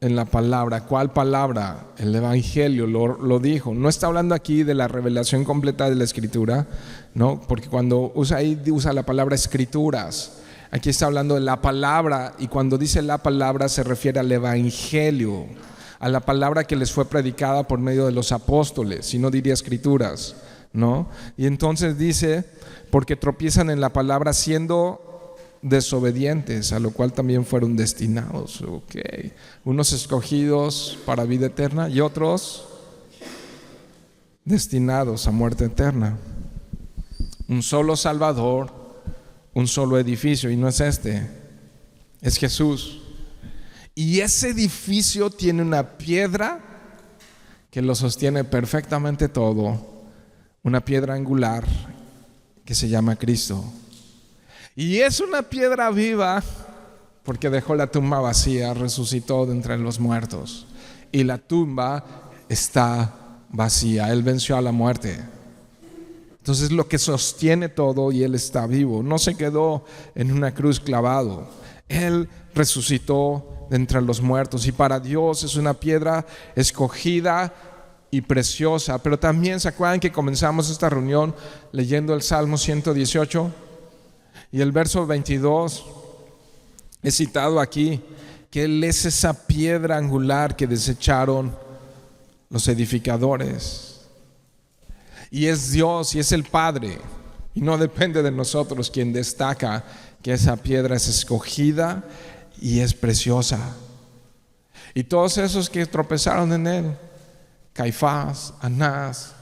En la palabra. ¿Cuál palabra? El Evangelio lo dijo. No está hablando aquí de la revelación completa de la Escritura, ¿no? Porque cuando usa la palabra escrituras. Aquí está hablando de la palabra, y cuando dice la palabra se refiere al Evangelio, a la palabra que les fue predicada por medio de los apóstoles, si no diría escrituras, ¿no? Y entonces dice, porque tropiezan en la palabra siendo desobedientes, a lo cual también fueron destinados. Okay. Unos escogidos para vida eterna y otros destinados a muerte eterna. Un solo Salvador, un solo edificio, y no es este, es Jesús. Y ese edificio tiene una piedra que lo sostiene perfectamente todo, una piedra angular que se llama Cristo. Y es una piedra viva porque dejó la tumba vacía, resucitó de entre los muertos, y la tumba está vacía. Él venció a la muerte. Entonces lo que sostiene todo, y Él está vivo. No se quedó en una cruz clavado. Él resucitó de entre los muertos, y para Dios es una piedra escogida y preciosa. Pero también se acuerdan que comenzamos esta reunión leyendo el Salmo 118 y el verso 22 es citado aquí, que Él es esa piedra angular que desecharon los edificadores. Y es Dios y es el Padre, y no depende de nosotros, quien destaca que esa piedra es escogida y es preciosa. Y todos esos que tropezaron en Él, Caifás, Anás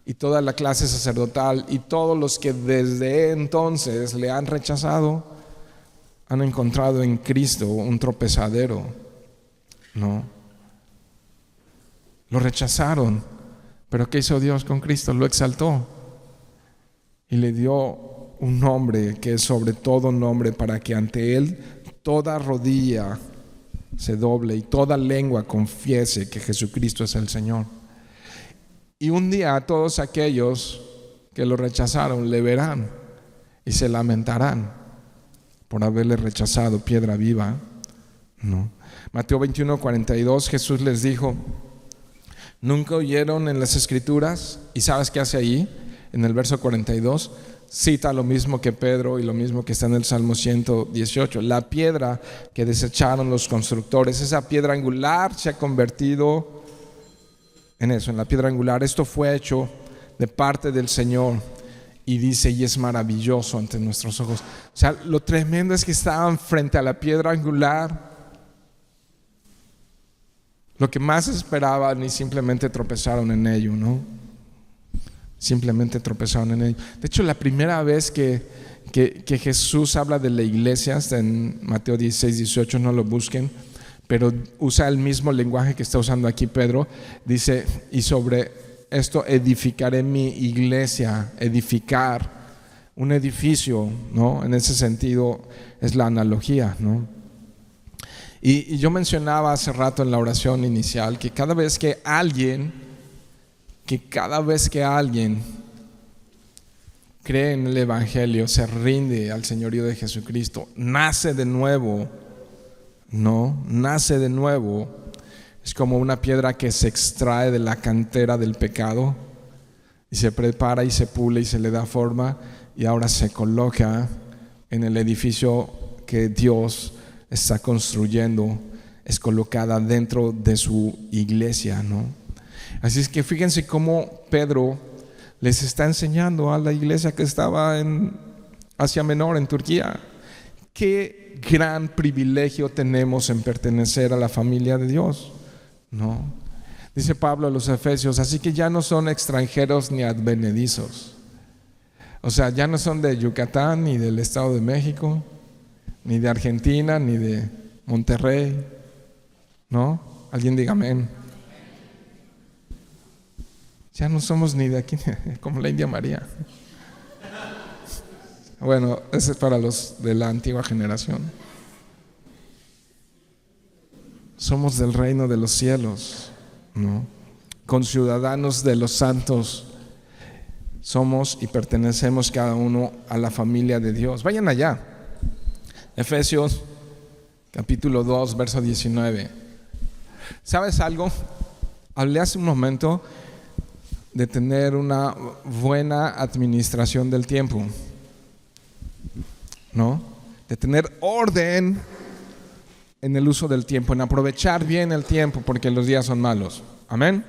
y toda la clase sacerdotal, y todos los que desde entonces le han rechazado, han encontrado en Cristo un tropezadero, ¿no? Lo rechazaron. Pero ¿qué hizo Dios con Cristo? Lo exaltó y le dio un nombre que es sobre todo nombre, para que ante Él toda rodilla se doble y toda lengua confiese que Jesucristo es el Señor. Y un día todos aquellos que lo rechazaron le verán y se lamentarán por haberle rechazado, piedra viva, ¿no? Mateo 21:42, Jesús les dijo: ¿nunca oyeron en las Escrituras? ¿Y sabes qué hace ahí? En el verso 42 cita lo mismo que Pedro y lo mismo que está en el Salmo 118. La piedra que desecharon los constructores, esa piedra angular se ha convertido en eso, en la piedra angular. Esto fue hecho de parte del Señor, y dice, y es maravilloso ante nuestros ojos. O sea, lo tremendo es que estaban frente a la piedra angular, lo que más esperaban, y simplemente tropezaron en ello, ¿no? Simplemente tropezaron en ello. De hecho, la primera vez que Jesús habla de la iglesia, está en Mateo 16:18, no lo busquen, pero usa el mismo lenguaje que está usando aquí Pedro. Dice, y sobre esto edificaré mi iglesia. Edificar un edificio, ¿no? En ese sentido es la analogía, ¿no? Y yo mencionaba hace rato en la oración inicial que cada vez que alguien cree en el Evangelio, se rinde al señorío de Jesucristo, nace de nuevo, ¿no? Nace de nuevo. Es como una piedra que se extrae de la cantera del pecado y se prepara y se pule y se le da forma, y ahora se coloca en el edificio que Dios está construyendo, es colocada dentro de su iglesia, ¿no? Así es que fíjense cómo Pedro les está enseñando a la iglesia que estaba en Asia Menor, en Turquía. Qué gran privilegio tenemos en pertenecer a la familia de Dios, ¿no? Dice Pablo a los Efesios, así que ya no son extranjeros ni advenedizos. O sea, ya no son de Yucatán, ni del Estado de México, ni de Argentina, ni de Monterrey, ¿no? Alguien diga amén. Ya no somos ni de aquí, como la India María. Bueno, ese es para los de la antigua generación. somos del reino de los cielos, ¿no? Conciudadanos de los santos somos y pertenecemos cada uno a la familia de Dios. Vayan allá, Efesios capítulo 2, verso 19. ¿Sabes algo? Hablé hace un momento de tener una buena administración del tiempo, ¿no? De tener orden en el uso del tiempo, en aprovechar bien el tiempo, porque los días son malos. Amén.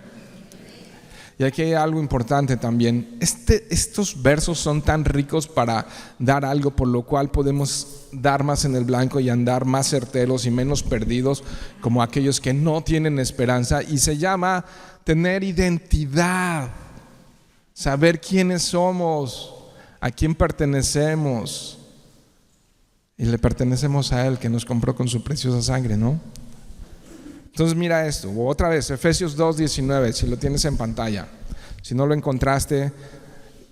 Y aquí hay algo importante también. Estos versos son tan ricos para dar algo por lo cual podemos dar más en el blanco y andar más certeros y menos perdidos como aquellos que no tienen esperanza. Y se llama tener identidad, saber quiénes somos, a quién pertenecemos. Y le pertenecemos a Él que nos compró con su preciosa sangre, ¿no? Entonces mira esto, otra vez, Efesios 2:19, si lo tienes en pantalla. Si no lo encontraste,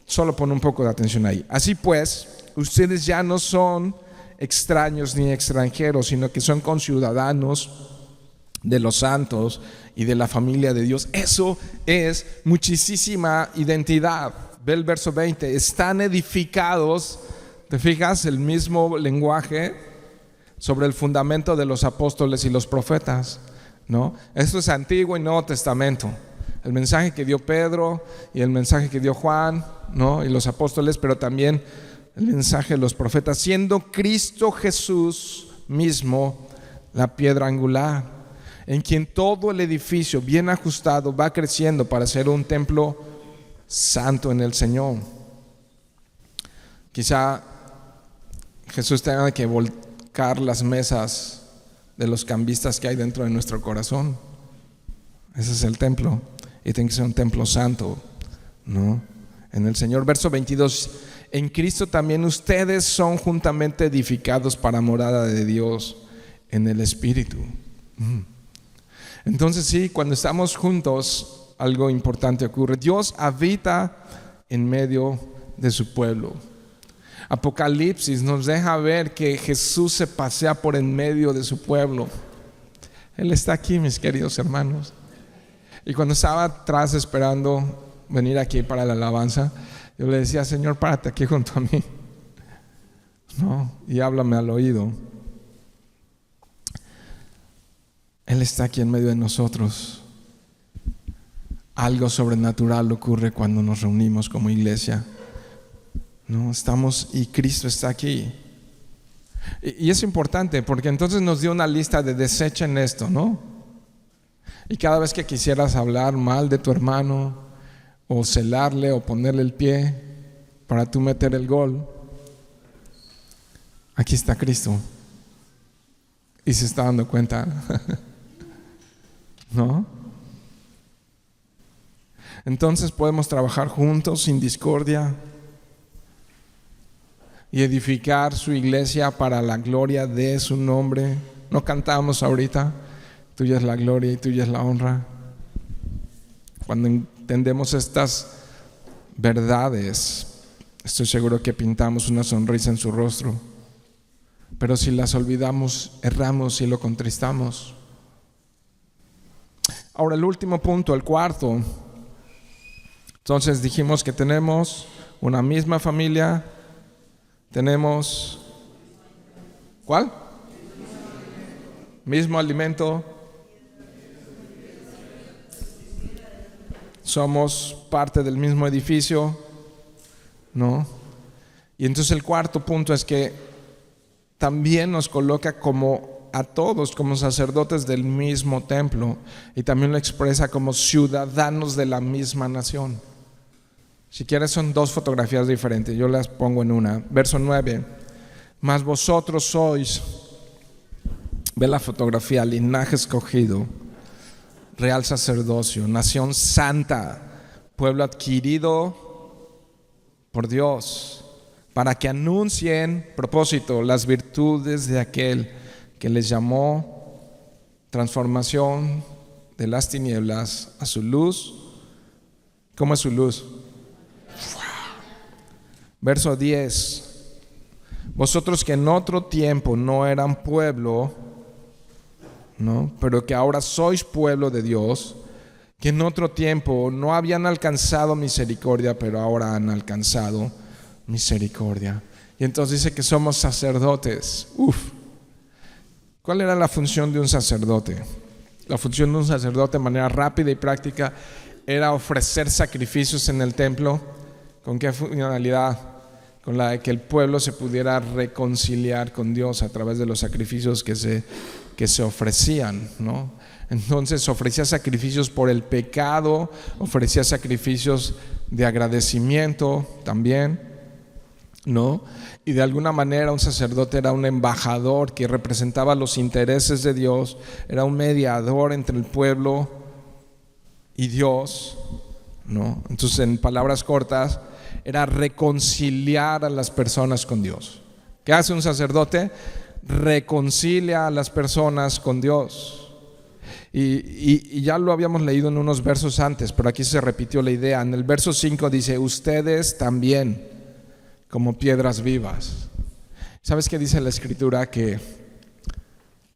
solo pon un poco de atención ahí. Así pues, ustedes ya no son extraños ni extranjeros, sino que son conciudadanos de los santos y de la familia de Dios. Eso es muchísima identidad. Ve el verso 20, están edificados, ¿te fijas? El mismo lenguaje sobre el fundamento de los apóstoles y los profetas, ¿no? Esto es Antiguo y Nuevo Testamento. El mensaje que dio Pedro y el mensaje que dio Juan, ¿no? Y los apóstoles, pero también el mensaje de los profetas, siendo Cristo Jesús mismo la piedra angular, en quien todo el edificio bien ajustado va creciendo para ser un templo santo en el Señor. Quizá Jesús tenga que volcar las mesas de los cambistas que hay dentro de nuestro corazón. Ese es el templo, y tiene que ser un templo santo, ¿no? En el Señor. Verso 22, en Cristo también ustedes son juntamente edificados para morada de Dios en el Espíritu. Entonces sí, cuando estamos juntos, algo importante ocurre. Dios habita en medio de su pueblo. Apocalipsis nos deja ver que Jesús se pasea por en medio de su pueblo. Él está aquí, mis queridos hermanos. Y cuando estaba atrás esperando venir aquí para la alabanza, yo le decía: Señor, párate aquí junto a mí, ¿no? Y háblame al oído. Él está aquí en medio de nosotros. Algo sobrenatural ocurre cuando nos reunimos como iglesia, ¿no? Estamos y Cristo está aquí. Y es importante porque entonces nos dio una lista de desechen esto, ¿no? Y cada vez que quisieras hablar mal de tu hermano, o celarle, o ponerle el pie para tú meter el gol, aquí está Cristo. Y se está dando cuenta, ¿no? Entonces podemos trabajar juntos sin discordia y edificar su iglesia para la gloria de su nombre. No cantamos ahorita: tuya es la gloria y tuya es la honra. Cuando entendemos estas verdades, estoy seguro que pintamos una sonrisa en su rostro. Pero si las olvidamos, erramos y lo contristamos. Ahora el último punto, el cuarto. Entonces dijimos que tenemos una misma familia. Tenemos ¿cuál? Mismo alimento. Somos parte del mismo edificio, ¿no? Y entonces el cuarto punto es que también nos coloca como a todos como sacerdotes del mismo templo, y también lo expresa como ciudadanos de la misma nación. Si quieres, son dos fotografías diferentes, yo las pongo en una. Verso 9, mas vosotros sois, ve la fotografía, linaje escogido, real sacerdocio, nación santa, pueblo adquirido por Dios, para que anuncien, propósito, las virtudes de aquel que les llamó, transformación de las tinieblas a su luz. ¿Cómo es su luz? Verso 10, vosotros que en otro tiempo no eran pueblo, ¿no? Pero que ahora sois pueblo de Dios, que en otro tiempo no habían alcanzado misericordia, pero ahora han alcanzado misericordia. Y entonces dice que somos sacerdotes. ¿Cuál era la función de un sacerdote? La función de un sacerdote de manera rápida y práctica era ofrecer sacrificios en el templo. ¿Con qué finalidad? Con la de que el pueblo se pudiera reconciliar con Dios a través de los sacrificios que se ofrecían, ¿no? Entonces ofrecía sacrificios por el pecado, ofrecía sacrificios de agradecimiento también, ¿no? Y de alguna manera un sacerdote era un embajador que representaba los intereses de Dios, era un mediador entre el pueblo y Dios, ¿no? Entonces, en palabras cortas, era reconciliar a las personas con Dios. ¿Qué hace un sacerdote? Reconcilia a las personas con Dios. Y ya lo habíamos leído en unos versos antes, pero aquí se repitió la idea. En el verso 5 dice: ustedes también, como piedras vivas. ¿Sabes qué dice la Escritura? Que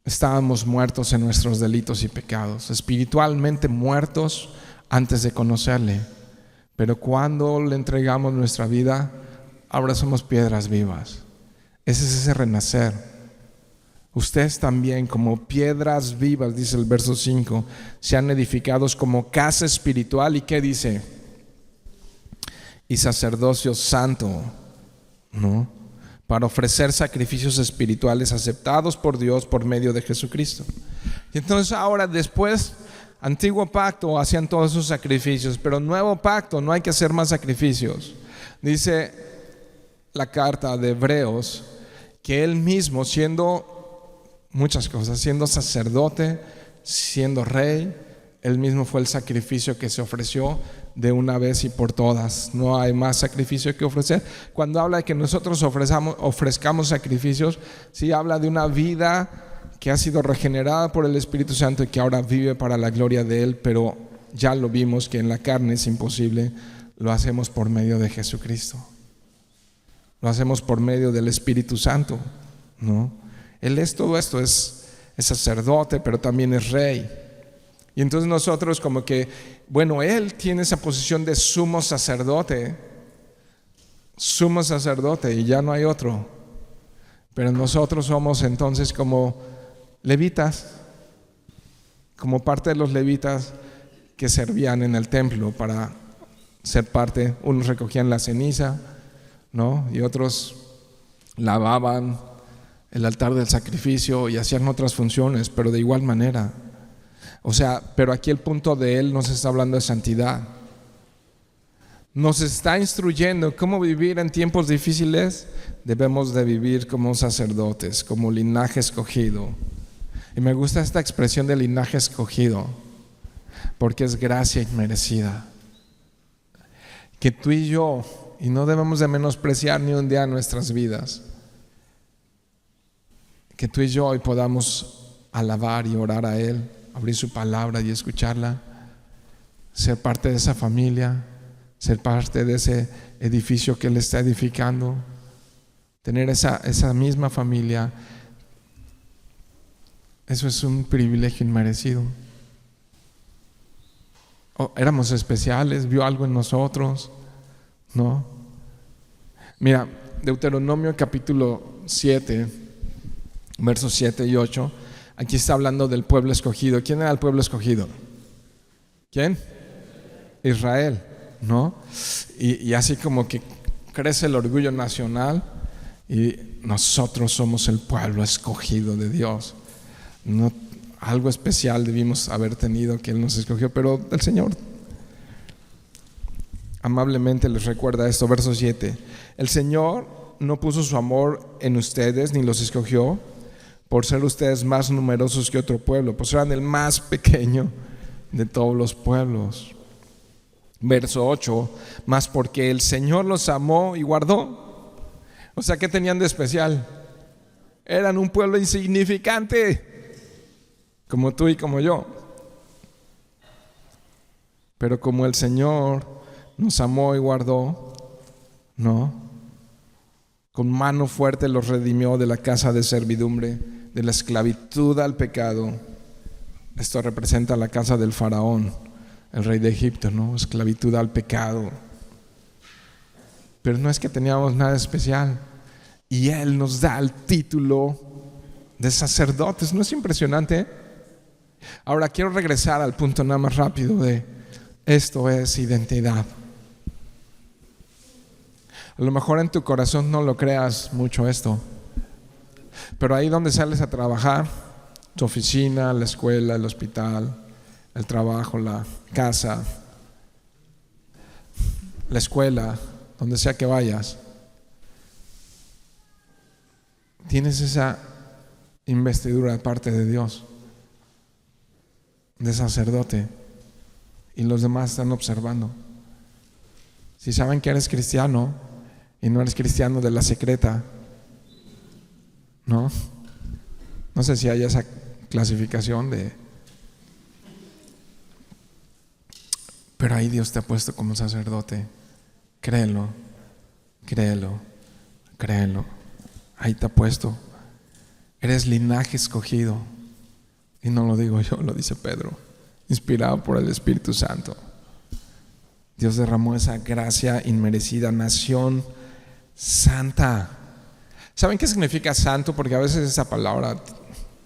estábamos muertos en nuestros delitos y pecados, espiritualmente muertos antes de conocerle, pero cuando le entregamos nuestra vida, ahora somos piedras vivas. Ese es ese renacer. Ustedes también, como piedras vivas, dice el verso 5, sean edificados como casa espiritual. ¿Y qué dice? Y sacerdocio santo, ¿no? Para ofrecer sacrificios espirituales aceptados por Dios por medio de Jesucristo. Y entonces ahora, después, antiguo pacto hacían todos esos sacrificios, pero nuevo pacto no hay que hacer más sacrificios. Dice la carta de Hebreos que él mismo, siendo muchas cosas, siendo sacerdote, siendo rey, él mismo fue el sacrificio que se ofreció de una vez y por todas. No hay más sacrificio que ofrecer. Cuando habla de que nosotros ofrezcamos sacrificios, sí habla de una vida que ha sido regenerada por el Espíritu Santo y que ahora vive para la gloria de Él, pero ya lo vimos que en la carne es imposible. Lo hacemos por medio de Jesucristo. Lo hacemos por medio del Espíritu Santo, ¿no? Él es todo esto, es sacerdote, pero también es rey. Y entonces nosotros como que, bueno, Él tiene esa posición de sumo sacerdote y ya no hay otro. Pero nosotros somos entonces como levitas, como parte de los levitas que servían en el templo para ser parte. Unos recogían la ceniza, ¿no? Y otros lavaban el altar del sacrificio y hacían otras funciones, pero de igual manera. O sea, pero aquí el punto de él nos está hablando de santidad. Nos está instruyendo cómo vivir en tiempos difíciles. Debemos de vivir como sacerdotes, como linaje escogido. Y me gusta esta expresión de linaje escogido, porque es gracia inmerecida. Que tú y yo, y no debemos de menospreciar ni un día nuestras vidas, que tú y yo hoy podamos alabar y orar a Él, abrir su palabra y escucharla, ser parte de esa familia, ser parte de ese edificio que Él está edificando, tener esa misma familia. Eso es un privilegio inmerecido. Éramos especiales, vio algo en nosotros, ¿no? Mira, Deuteronomio capítulo 7, versos 7 y 8. Aquí está hablando del pueblo escogido. ¿Quién era el pueblo escogido? ¿Quién? Israel, ¿no? Y así como que crece el orgullo nacional y nosotros somos el pueblo escogido de Dios. No, algo especial debimos haber tenido que Él nos escogió, pero el Señor amablemente les recuerda esto, verso 7. El Señor no puso su amor en ustedes ni los escogió por ser ustedes más numerosos que otro pueblo, pues eran el más pequeño de todos los pueblos. Verso 8, más porque el Señor los amó y guardó. O sea, ¿qué tenían de especial? Eran un pueblo insignificante, como tú y como yo. Pero como el Señor nos amó y guardó, ¿no? Con mano fuerte los redimió de la casa de servidumbre, de la esclavitud al pecado, Esto representa la casa del faraón, el rey de Egipto, ¿no? Esclavitud al pecado. Pero no es que teníamos nada especial. Y Él nos da el título de sacerdotes. ¿No es impresionante? Ahora quiero regresar al punto nada más rápido de esto es identidad. A lo mejor en tu corazón no lo creas mucho esto, pero ahí donde sales a trabajar, tu oficina, la escuela, el hospital, el trabajo, la casa, la escuela, donde sea que vayas, tienes esa investidura de parte de Dios, de sacerdote, y los demás están observando. Si saben que eres cristiano y no eres cristiano de la secreta, no sé si hay esa clasificación pero ahí Dios te ha puesto como sacerdote. Créelo, créelo, créelo. Ahí te ha puesto. Eres linaje escogido. Y no lo digo yo, lo dice Pedro, inspirado por el Espíritu Santo. Dios derramó esa gracia inmerecida, nación santa. ¿Saben qué significa santo? Porque a veces esa palabra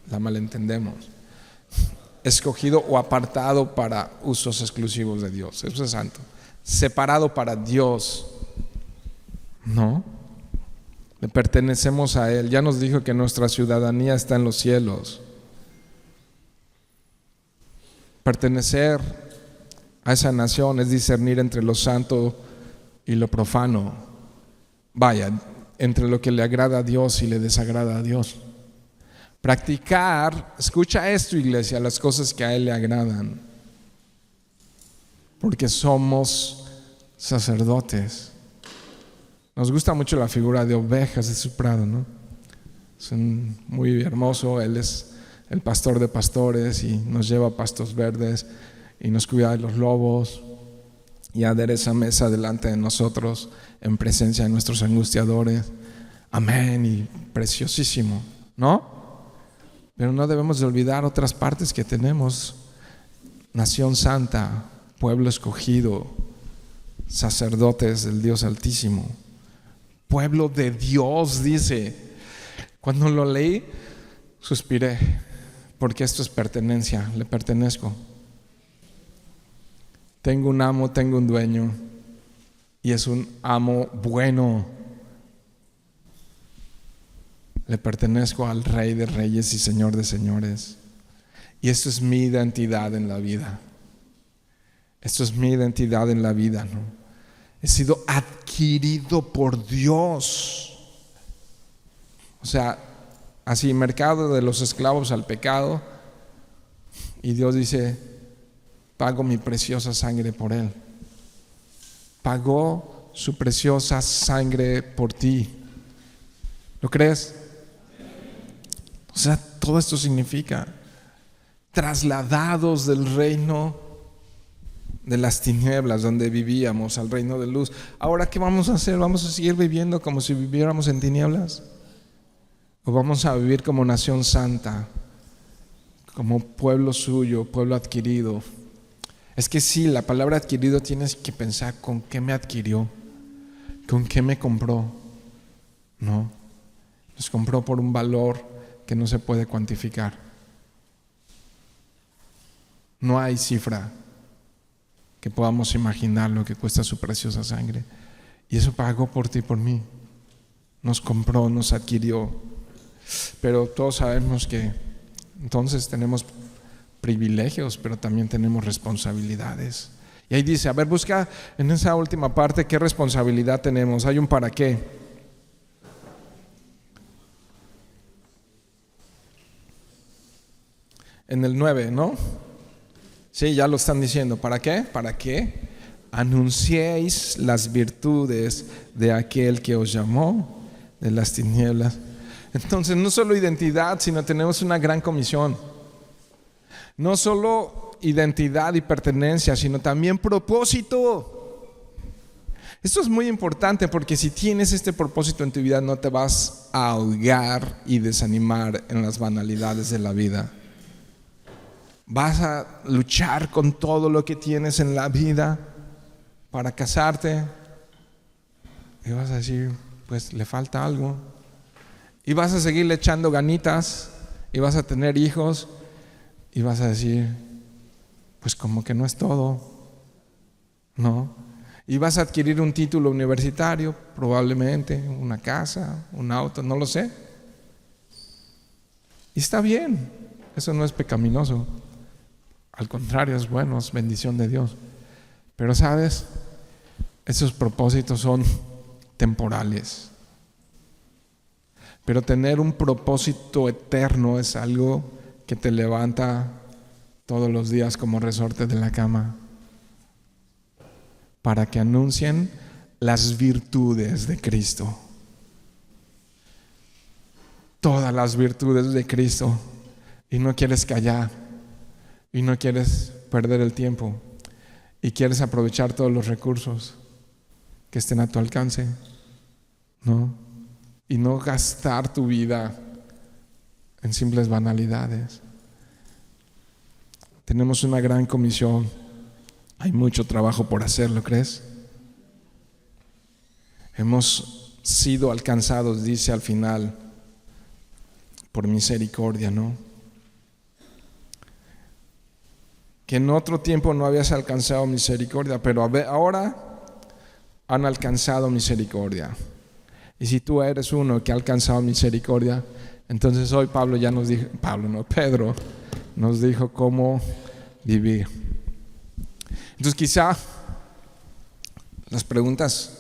la malentendemos. Escogido o apartado para usos exclusivos de Dios. Eso es santo. Separado para Dios. No. Le pertenecemos a Él. Ya nos dijo que nuestra ciudadanía está en los cielos. Pertenecer a esa nación es discernir entre lo santo y lo profano. Vaya, entre lo que le agrada a Dios y le desagrada a Dios. Practicar, escucha esto, iglesia, las cosas que a Él le agradan. Porque somos sacerdotes. Nos gusta mucho la figura de ovejas de su prado, ¿no? Es muy hermoso. Él es el pastor de pastores y nos lleva a pastos verdes y nos cuida de los lobos y adereza mesa delante de nosotros en presencia de nuestros angustiadores. Amén. Y preciosísimo, ¿no? Pero no debemos de olvidar otras partes que tenemos. Nación santa, pueblo escogido, sacerdotes del Dios Altísimo, pueblo de Dios, dice. Cuando lo leí, suspiré, porque esto es pertenencia, le pertenezco. Tengo un amo, tengo un dueño, y es un amo bueno. Le pertenezco al Rey de Reyes y Señor de Señores. Y esto es mi identidad en la vida. Esto es mi identidad en la vida, ¿no? He sido adquirido por Dios. O sea, así, mercado de los esclavos al pecado. Y Dios dice: pago mi preciosa sangre por él. Pagó su preciosa sangre por ti. ¿Lo crees? O sea, todo esto significa trasladados del reino de las tinieblas donde vivíamos al reino de luz. Ahora, ¿qué vamos a hacer? ¿Vamos a seguir viviendo como si viviéramos en tinieblas? ¿O vamos a vivir como nación santa, como pueblo suyo, pueblo adquirido? Es que sí, la palabra adquirido tienes que pensar: ¿con qué me adquirió? ¿Con qué me compró? No, nos compró por un valor que no se puede cuantificar. No hay cifra que podamos imaginar lo que cuesta su preciosa sangre. Y eso pagó por ti y por mí. Nos compró, nos adquirió. Pero todos sabemos que entonces tenemos privilegios, pero también tenemos responsabilidades. Y ahí dice, a ver, busca en esa última parte qué responsabilidad tenemos. Hay un para qué. En el 9, ¿no? Sí, ya lo están diciendo. ¿Para qué? Para que anunciéis las virtudes de aquel que os llamó de las tinieblas. Entonces, no solo identidad, sino tenemos una gran comisión. No solo identidad y pertenencia, sino también propósito. Esto es muy importante, porque si tienes este propósito en tu vida, no te vas a ahogar y desanimar en las banalidades de la vida. Vas a luchar con todo lo que tienes en la vida para casarte. Y vas a decir, pues le falta algo. Y vas a seguirle echando ganitas. Y vas a tener hijos. Y vas a decir, pues como que no es todo. No. Y vas a adquirir un título universitario, probablemente, una casa, un auto, no lo sé. Y está bien. Eso no es pecaminoso. Al contrario, es bueno, es bendición de Dios. Pero sabes, esos propósitos son temporales. Pero tener un propósito eterno es algo que te levanta todos los días como resorte de la cama, para que anuncien las virtudes de Cristo. Todas las virtudes de Cristo. Y no quieres callar. Y no quieres perder el tiempo. Y quieres aprovechar todos los recursos que estén a tu alcance, ¿no? Y no gastar tu vida en simples banalidades. Tenemos una gran comisión. Hay mucho trabajo por hacer, ¿lo crees? Hemos sido alcanzados, dice al final, por misericordia, ¿no? Que en otro tiempo no habías alcanzado misericordia, pero ahora han alcanzado misericordia. Y si tú eres uno que ha alcanzado misericordia, entonces hoy Pedro nos dijo cómo vivir. Entonces quizá las preguntas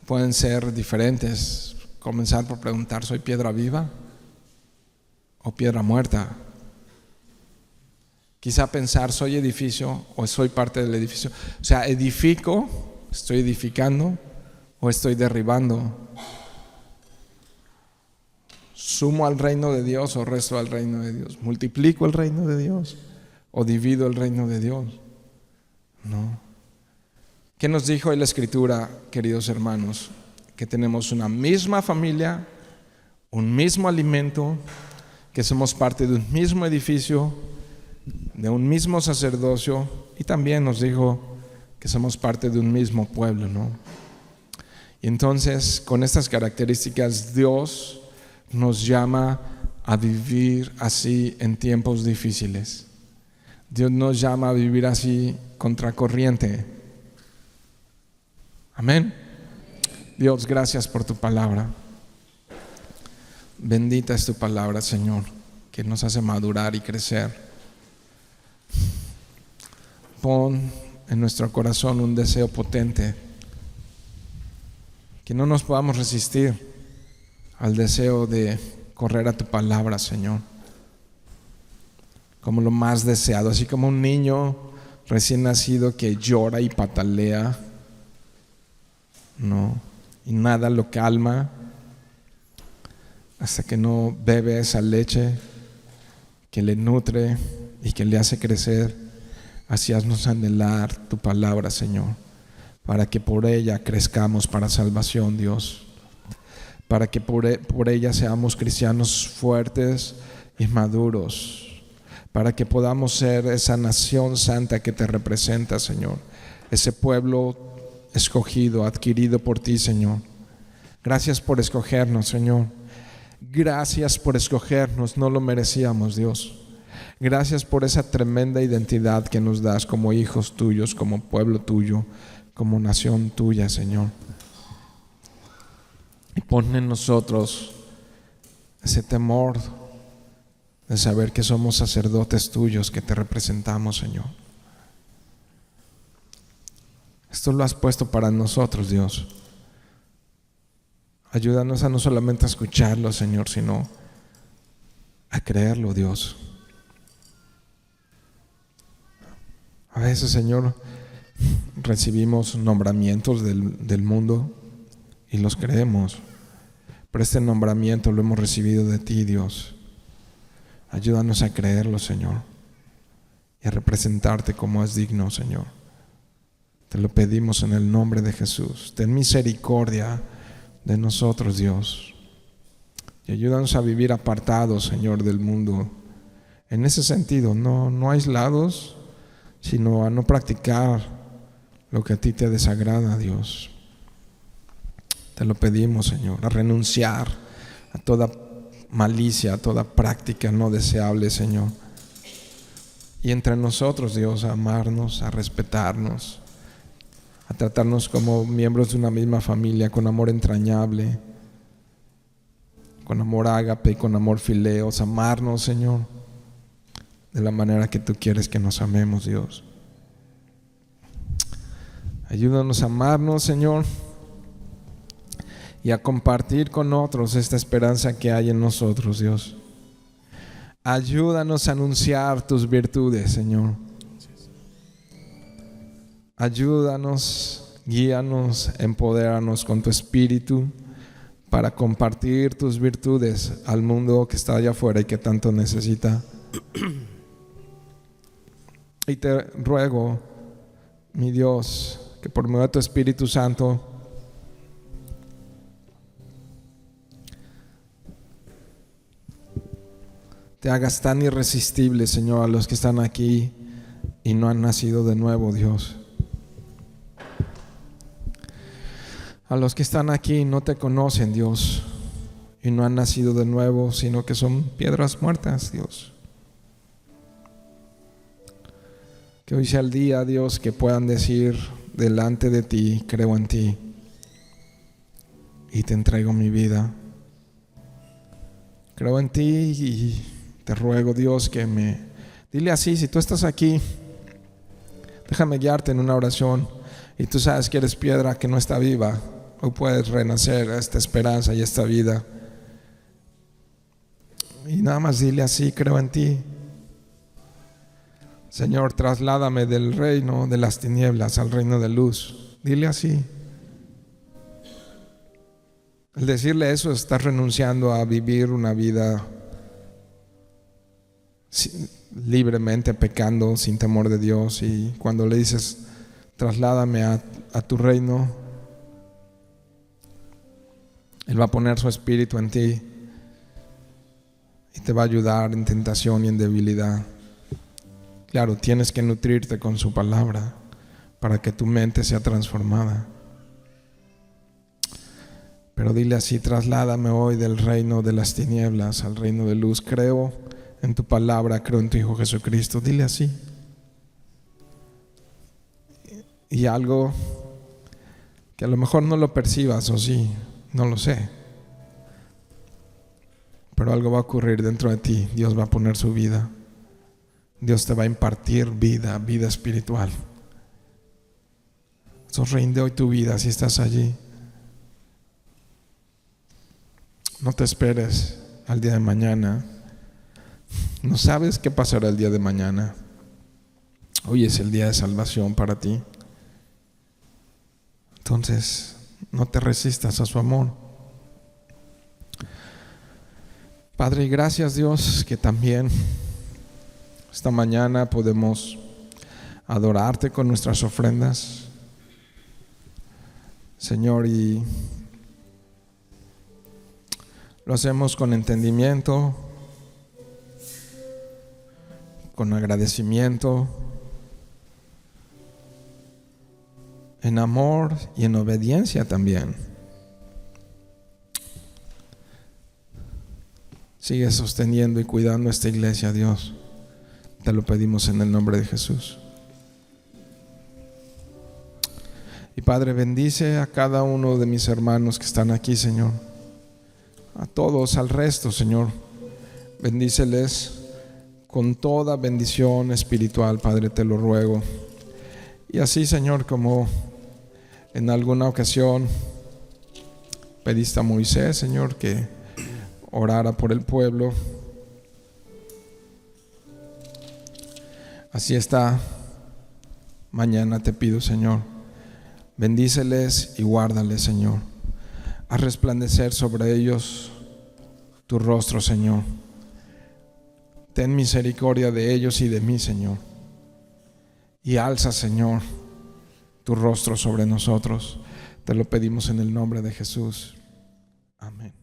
pueden ser diferentes. Comenzar por preguntar, ¿soy piedra viva o piedra muerta? Quizá pensar, ¿soy edificio o soy parte del edificio? O sea, ¿edifico, estoy edificando o estoy derribando? ¿Sumo al reino de Dios o resto al reino de Dios? ¿Multiplico el reino de Dios o divido el reino de Dios? No. ¿Qué nos dijo hoy la Escritura, queridos hermanos? Que tenemos una misma familia, un mismo alimento, que somos parte de un mismo edificio, de un mismo sacerdocio, y también nos dijo que somos parte de un mismo pueblo, ¿no? Y entonces, con estas características, Dios nos llama a vivir así en tiempos difíciles. Dios nos llama a vivir así contracorriente. Amén. Dios, gracias por tu palabra. Bendita es tu palabra, Señor, que nos hace madurar y crecer. Pon en nuestro corazón un deseo potente, que no nos podamos resistir al deseo de correr a tu palabra, Señor, como lo más deseado, así como un niño recién nacido que llora y patalea, no, y nada lo calma hasta que no bebe esa leche que le nutre y que le hace crecer. Así haznos anhelar tu palabra, Señor, para que por ella crezcamos para salvación, Dios, para que por ella seamos cristianos fuertes y maduros, para que podamos ser esa nación santa que te representa, Señor, ese pueblo escogido, adquirido por ti, Señor. Gracias por escogernos, Señor. Gracias por escogernos, no lo merecíamos, Dios. Gracias por esa tremenda identidad que nos das como hijos tuyos, como pueblo tuyo, como nación tuya, Señor. Y pon en nosotros ese temor de saber que somos sacerdotes tuyos, que te representamos, Señor. Esto lo has puesto para nosotros, Dios. Ayúdanos a no solamente a escucharlo, Señor, sino a creerlo, Dios. A veces, Señor, recibimos nombramientos del mundo y los creemos, pero este nombramiento lo hemos recibido de ti, Dios. Ayúdanos a creerlo, Señor, y a representarte como es digno, Señor. Te lo pedimos en el nombre de Jesús. Ten misericordia de nosotros, Dios, y ayúdanos a vivir apartados, Señor, del mundo, en ese sentido, no aislados, sino a no practicar lo que a ti te desagrada, Dios. Te lo pedimos, Señor, a renunciar a toda malicia, a toda práctica no deseable, Señor. Y entre nosotros, Dios, a amarnos, a respetarnos, a tratarnos como miembros de una misma familia, con amor entrañable, con amor ágape y con amor fileos, amarnos, Señor, de la manera que tú quieres que nos amemos, Dios. Ayúdanos a amarnos, Señor, y a compartir con otros esta esperanza que hay en nosotros, Dios. Ayúdanos a anunciar tus virtudes, Señor. Ayúdanos, guíanos, empodéranos con tu espíritu para compartir tus virtudes al mundo que está allá afuera y que tanto necesita. Y te ruego, mi Dios, que por medio de tu Espíritu Santo te hagas tan irresistible, Señor, a los que están aquí y no han nacido de nuevo, Dios. A los que están aquí y no te conocen, Dios, y no han nacido de nuevo, sino que son piedras muertas, Dios. Que hoy sea el día, Dios, que puedan decir delante de ti: creo en ti y te entrego mi vida. Creo en ti y te ruego, Dios, que dile así: si tú estás aquí, déjame guiarte en una oración, y tú sabes que eres piedra que no está viva, hoy puedes renacer a esta esperanza y esta vida. Y nada más dile así: creo en ti. Señor, trasládame del reino de las tinieblas al reino de luz. Dile así. Al decirle eso, estás renunciando a vivir una vida libremente pecando, sin temor de Dios. Y cuando le dices: trasládame a tu reino, Él va a poner su espíritu en ti y te va a ayudar en tentación y en debilidad. Claro, tienes que nutrirte con su palabra para que tu mente sea transformada. Pero dile así: trasládame hoy del reino de las tinieblas al reino de luz. Creo en tu palabra, creo en tu Hijo Jesucristo. Dile así. Y algo que a lo mejor no lo percibas, o sí, no lo sé, pero algo va a ocurrir dentro de ti. Dios va a poner su vida. Dios te va a impartir vida espiritual. Rinde hoy tu vida si estás allí. No te esperes al día de mañana. No sabes qué pasará el día de mañana. Hoy es el día de salvación para ti. Entonces, no te resistas a su amor. Padre, y gracias, Dios, que también esta mañana podemos adorarte con nuestras ofrendas, Señor, y lo hacemos con entendimiento, con agradecimiento, en amor y en obediencia también. Sigue sosteniendo y cuidando esta iglesia, Dios. Te lo pedimos en el nombre de Jesús. Y Padre, bendice a cada uno de mis hermanos que están aquí, Señor. A todos, al resto, Señor. Bendíceles con toda bendición espiritual, Padre, te lo ruego. Y así, Señor, como en alguna ocasión pediste a Moisés, Señor, que orara por el pueblo, así está. Mañana te pido, Señor, bendíceles y guárdales, Señor. Haz resplandecer sobre ellos tu rostro, Señor. Ten misericordia de ellos y de mí, Señor. Y alza, Señor, tu rostro sobre nosotros. Te lo pedimos en el nombre de Jesús. Amén.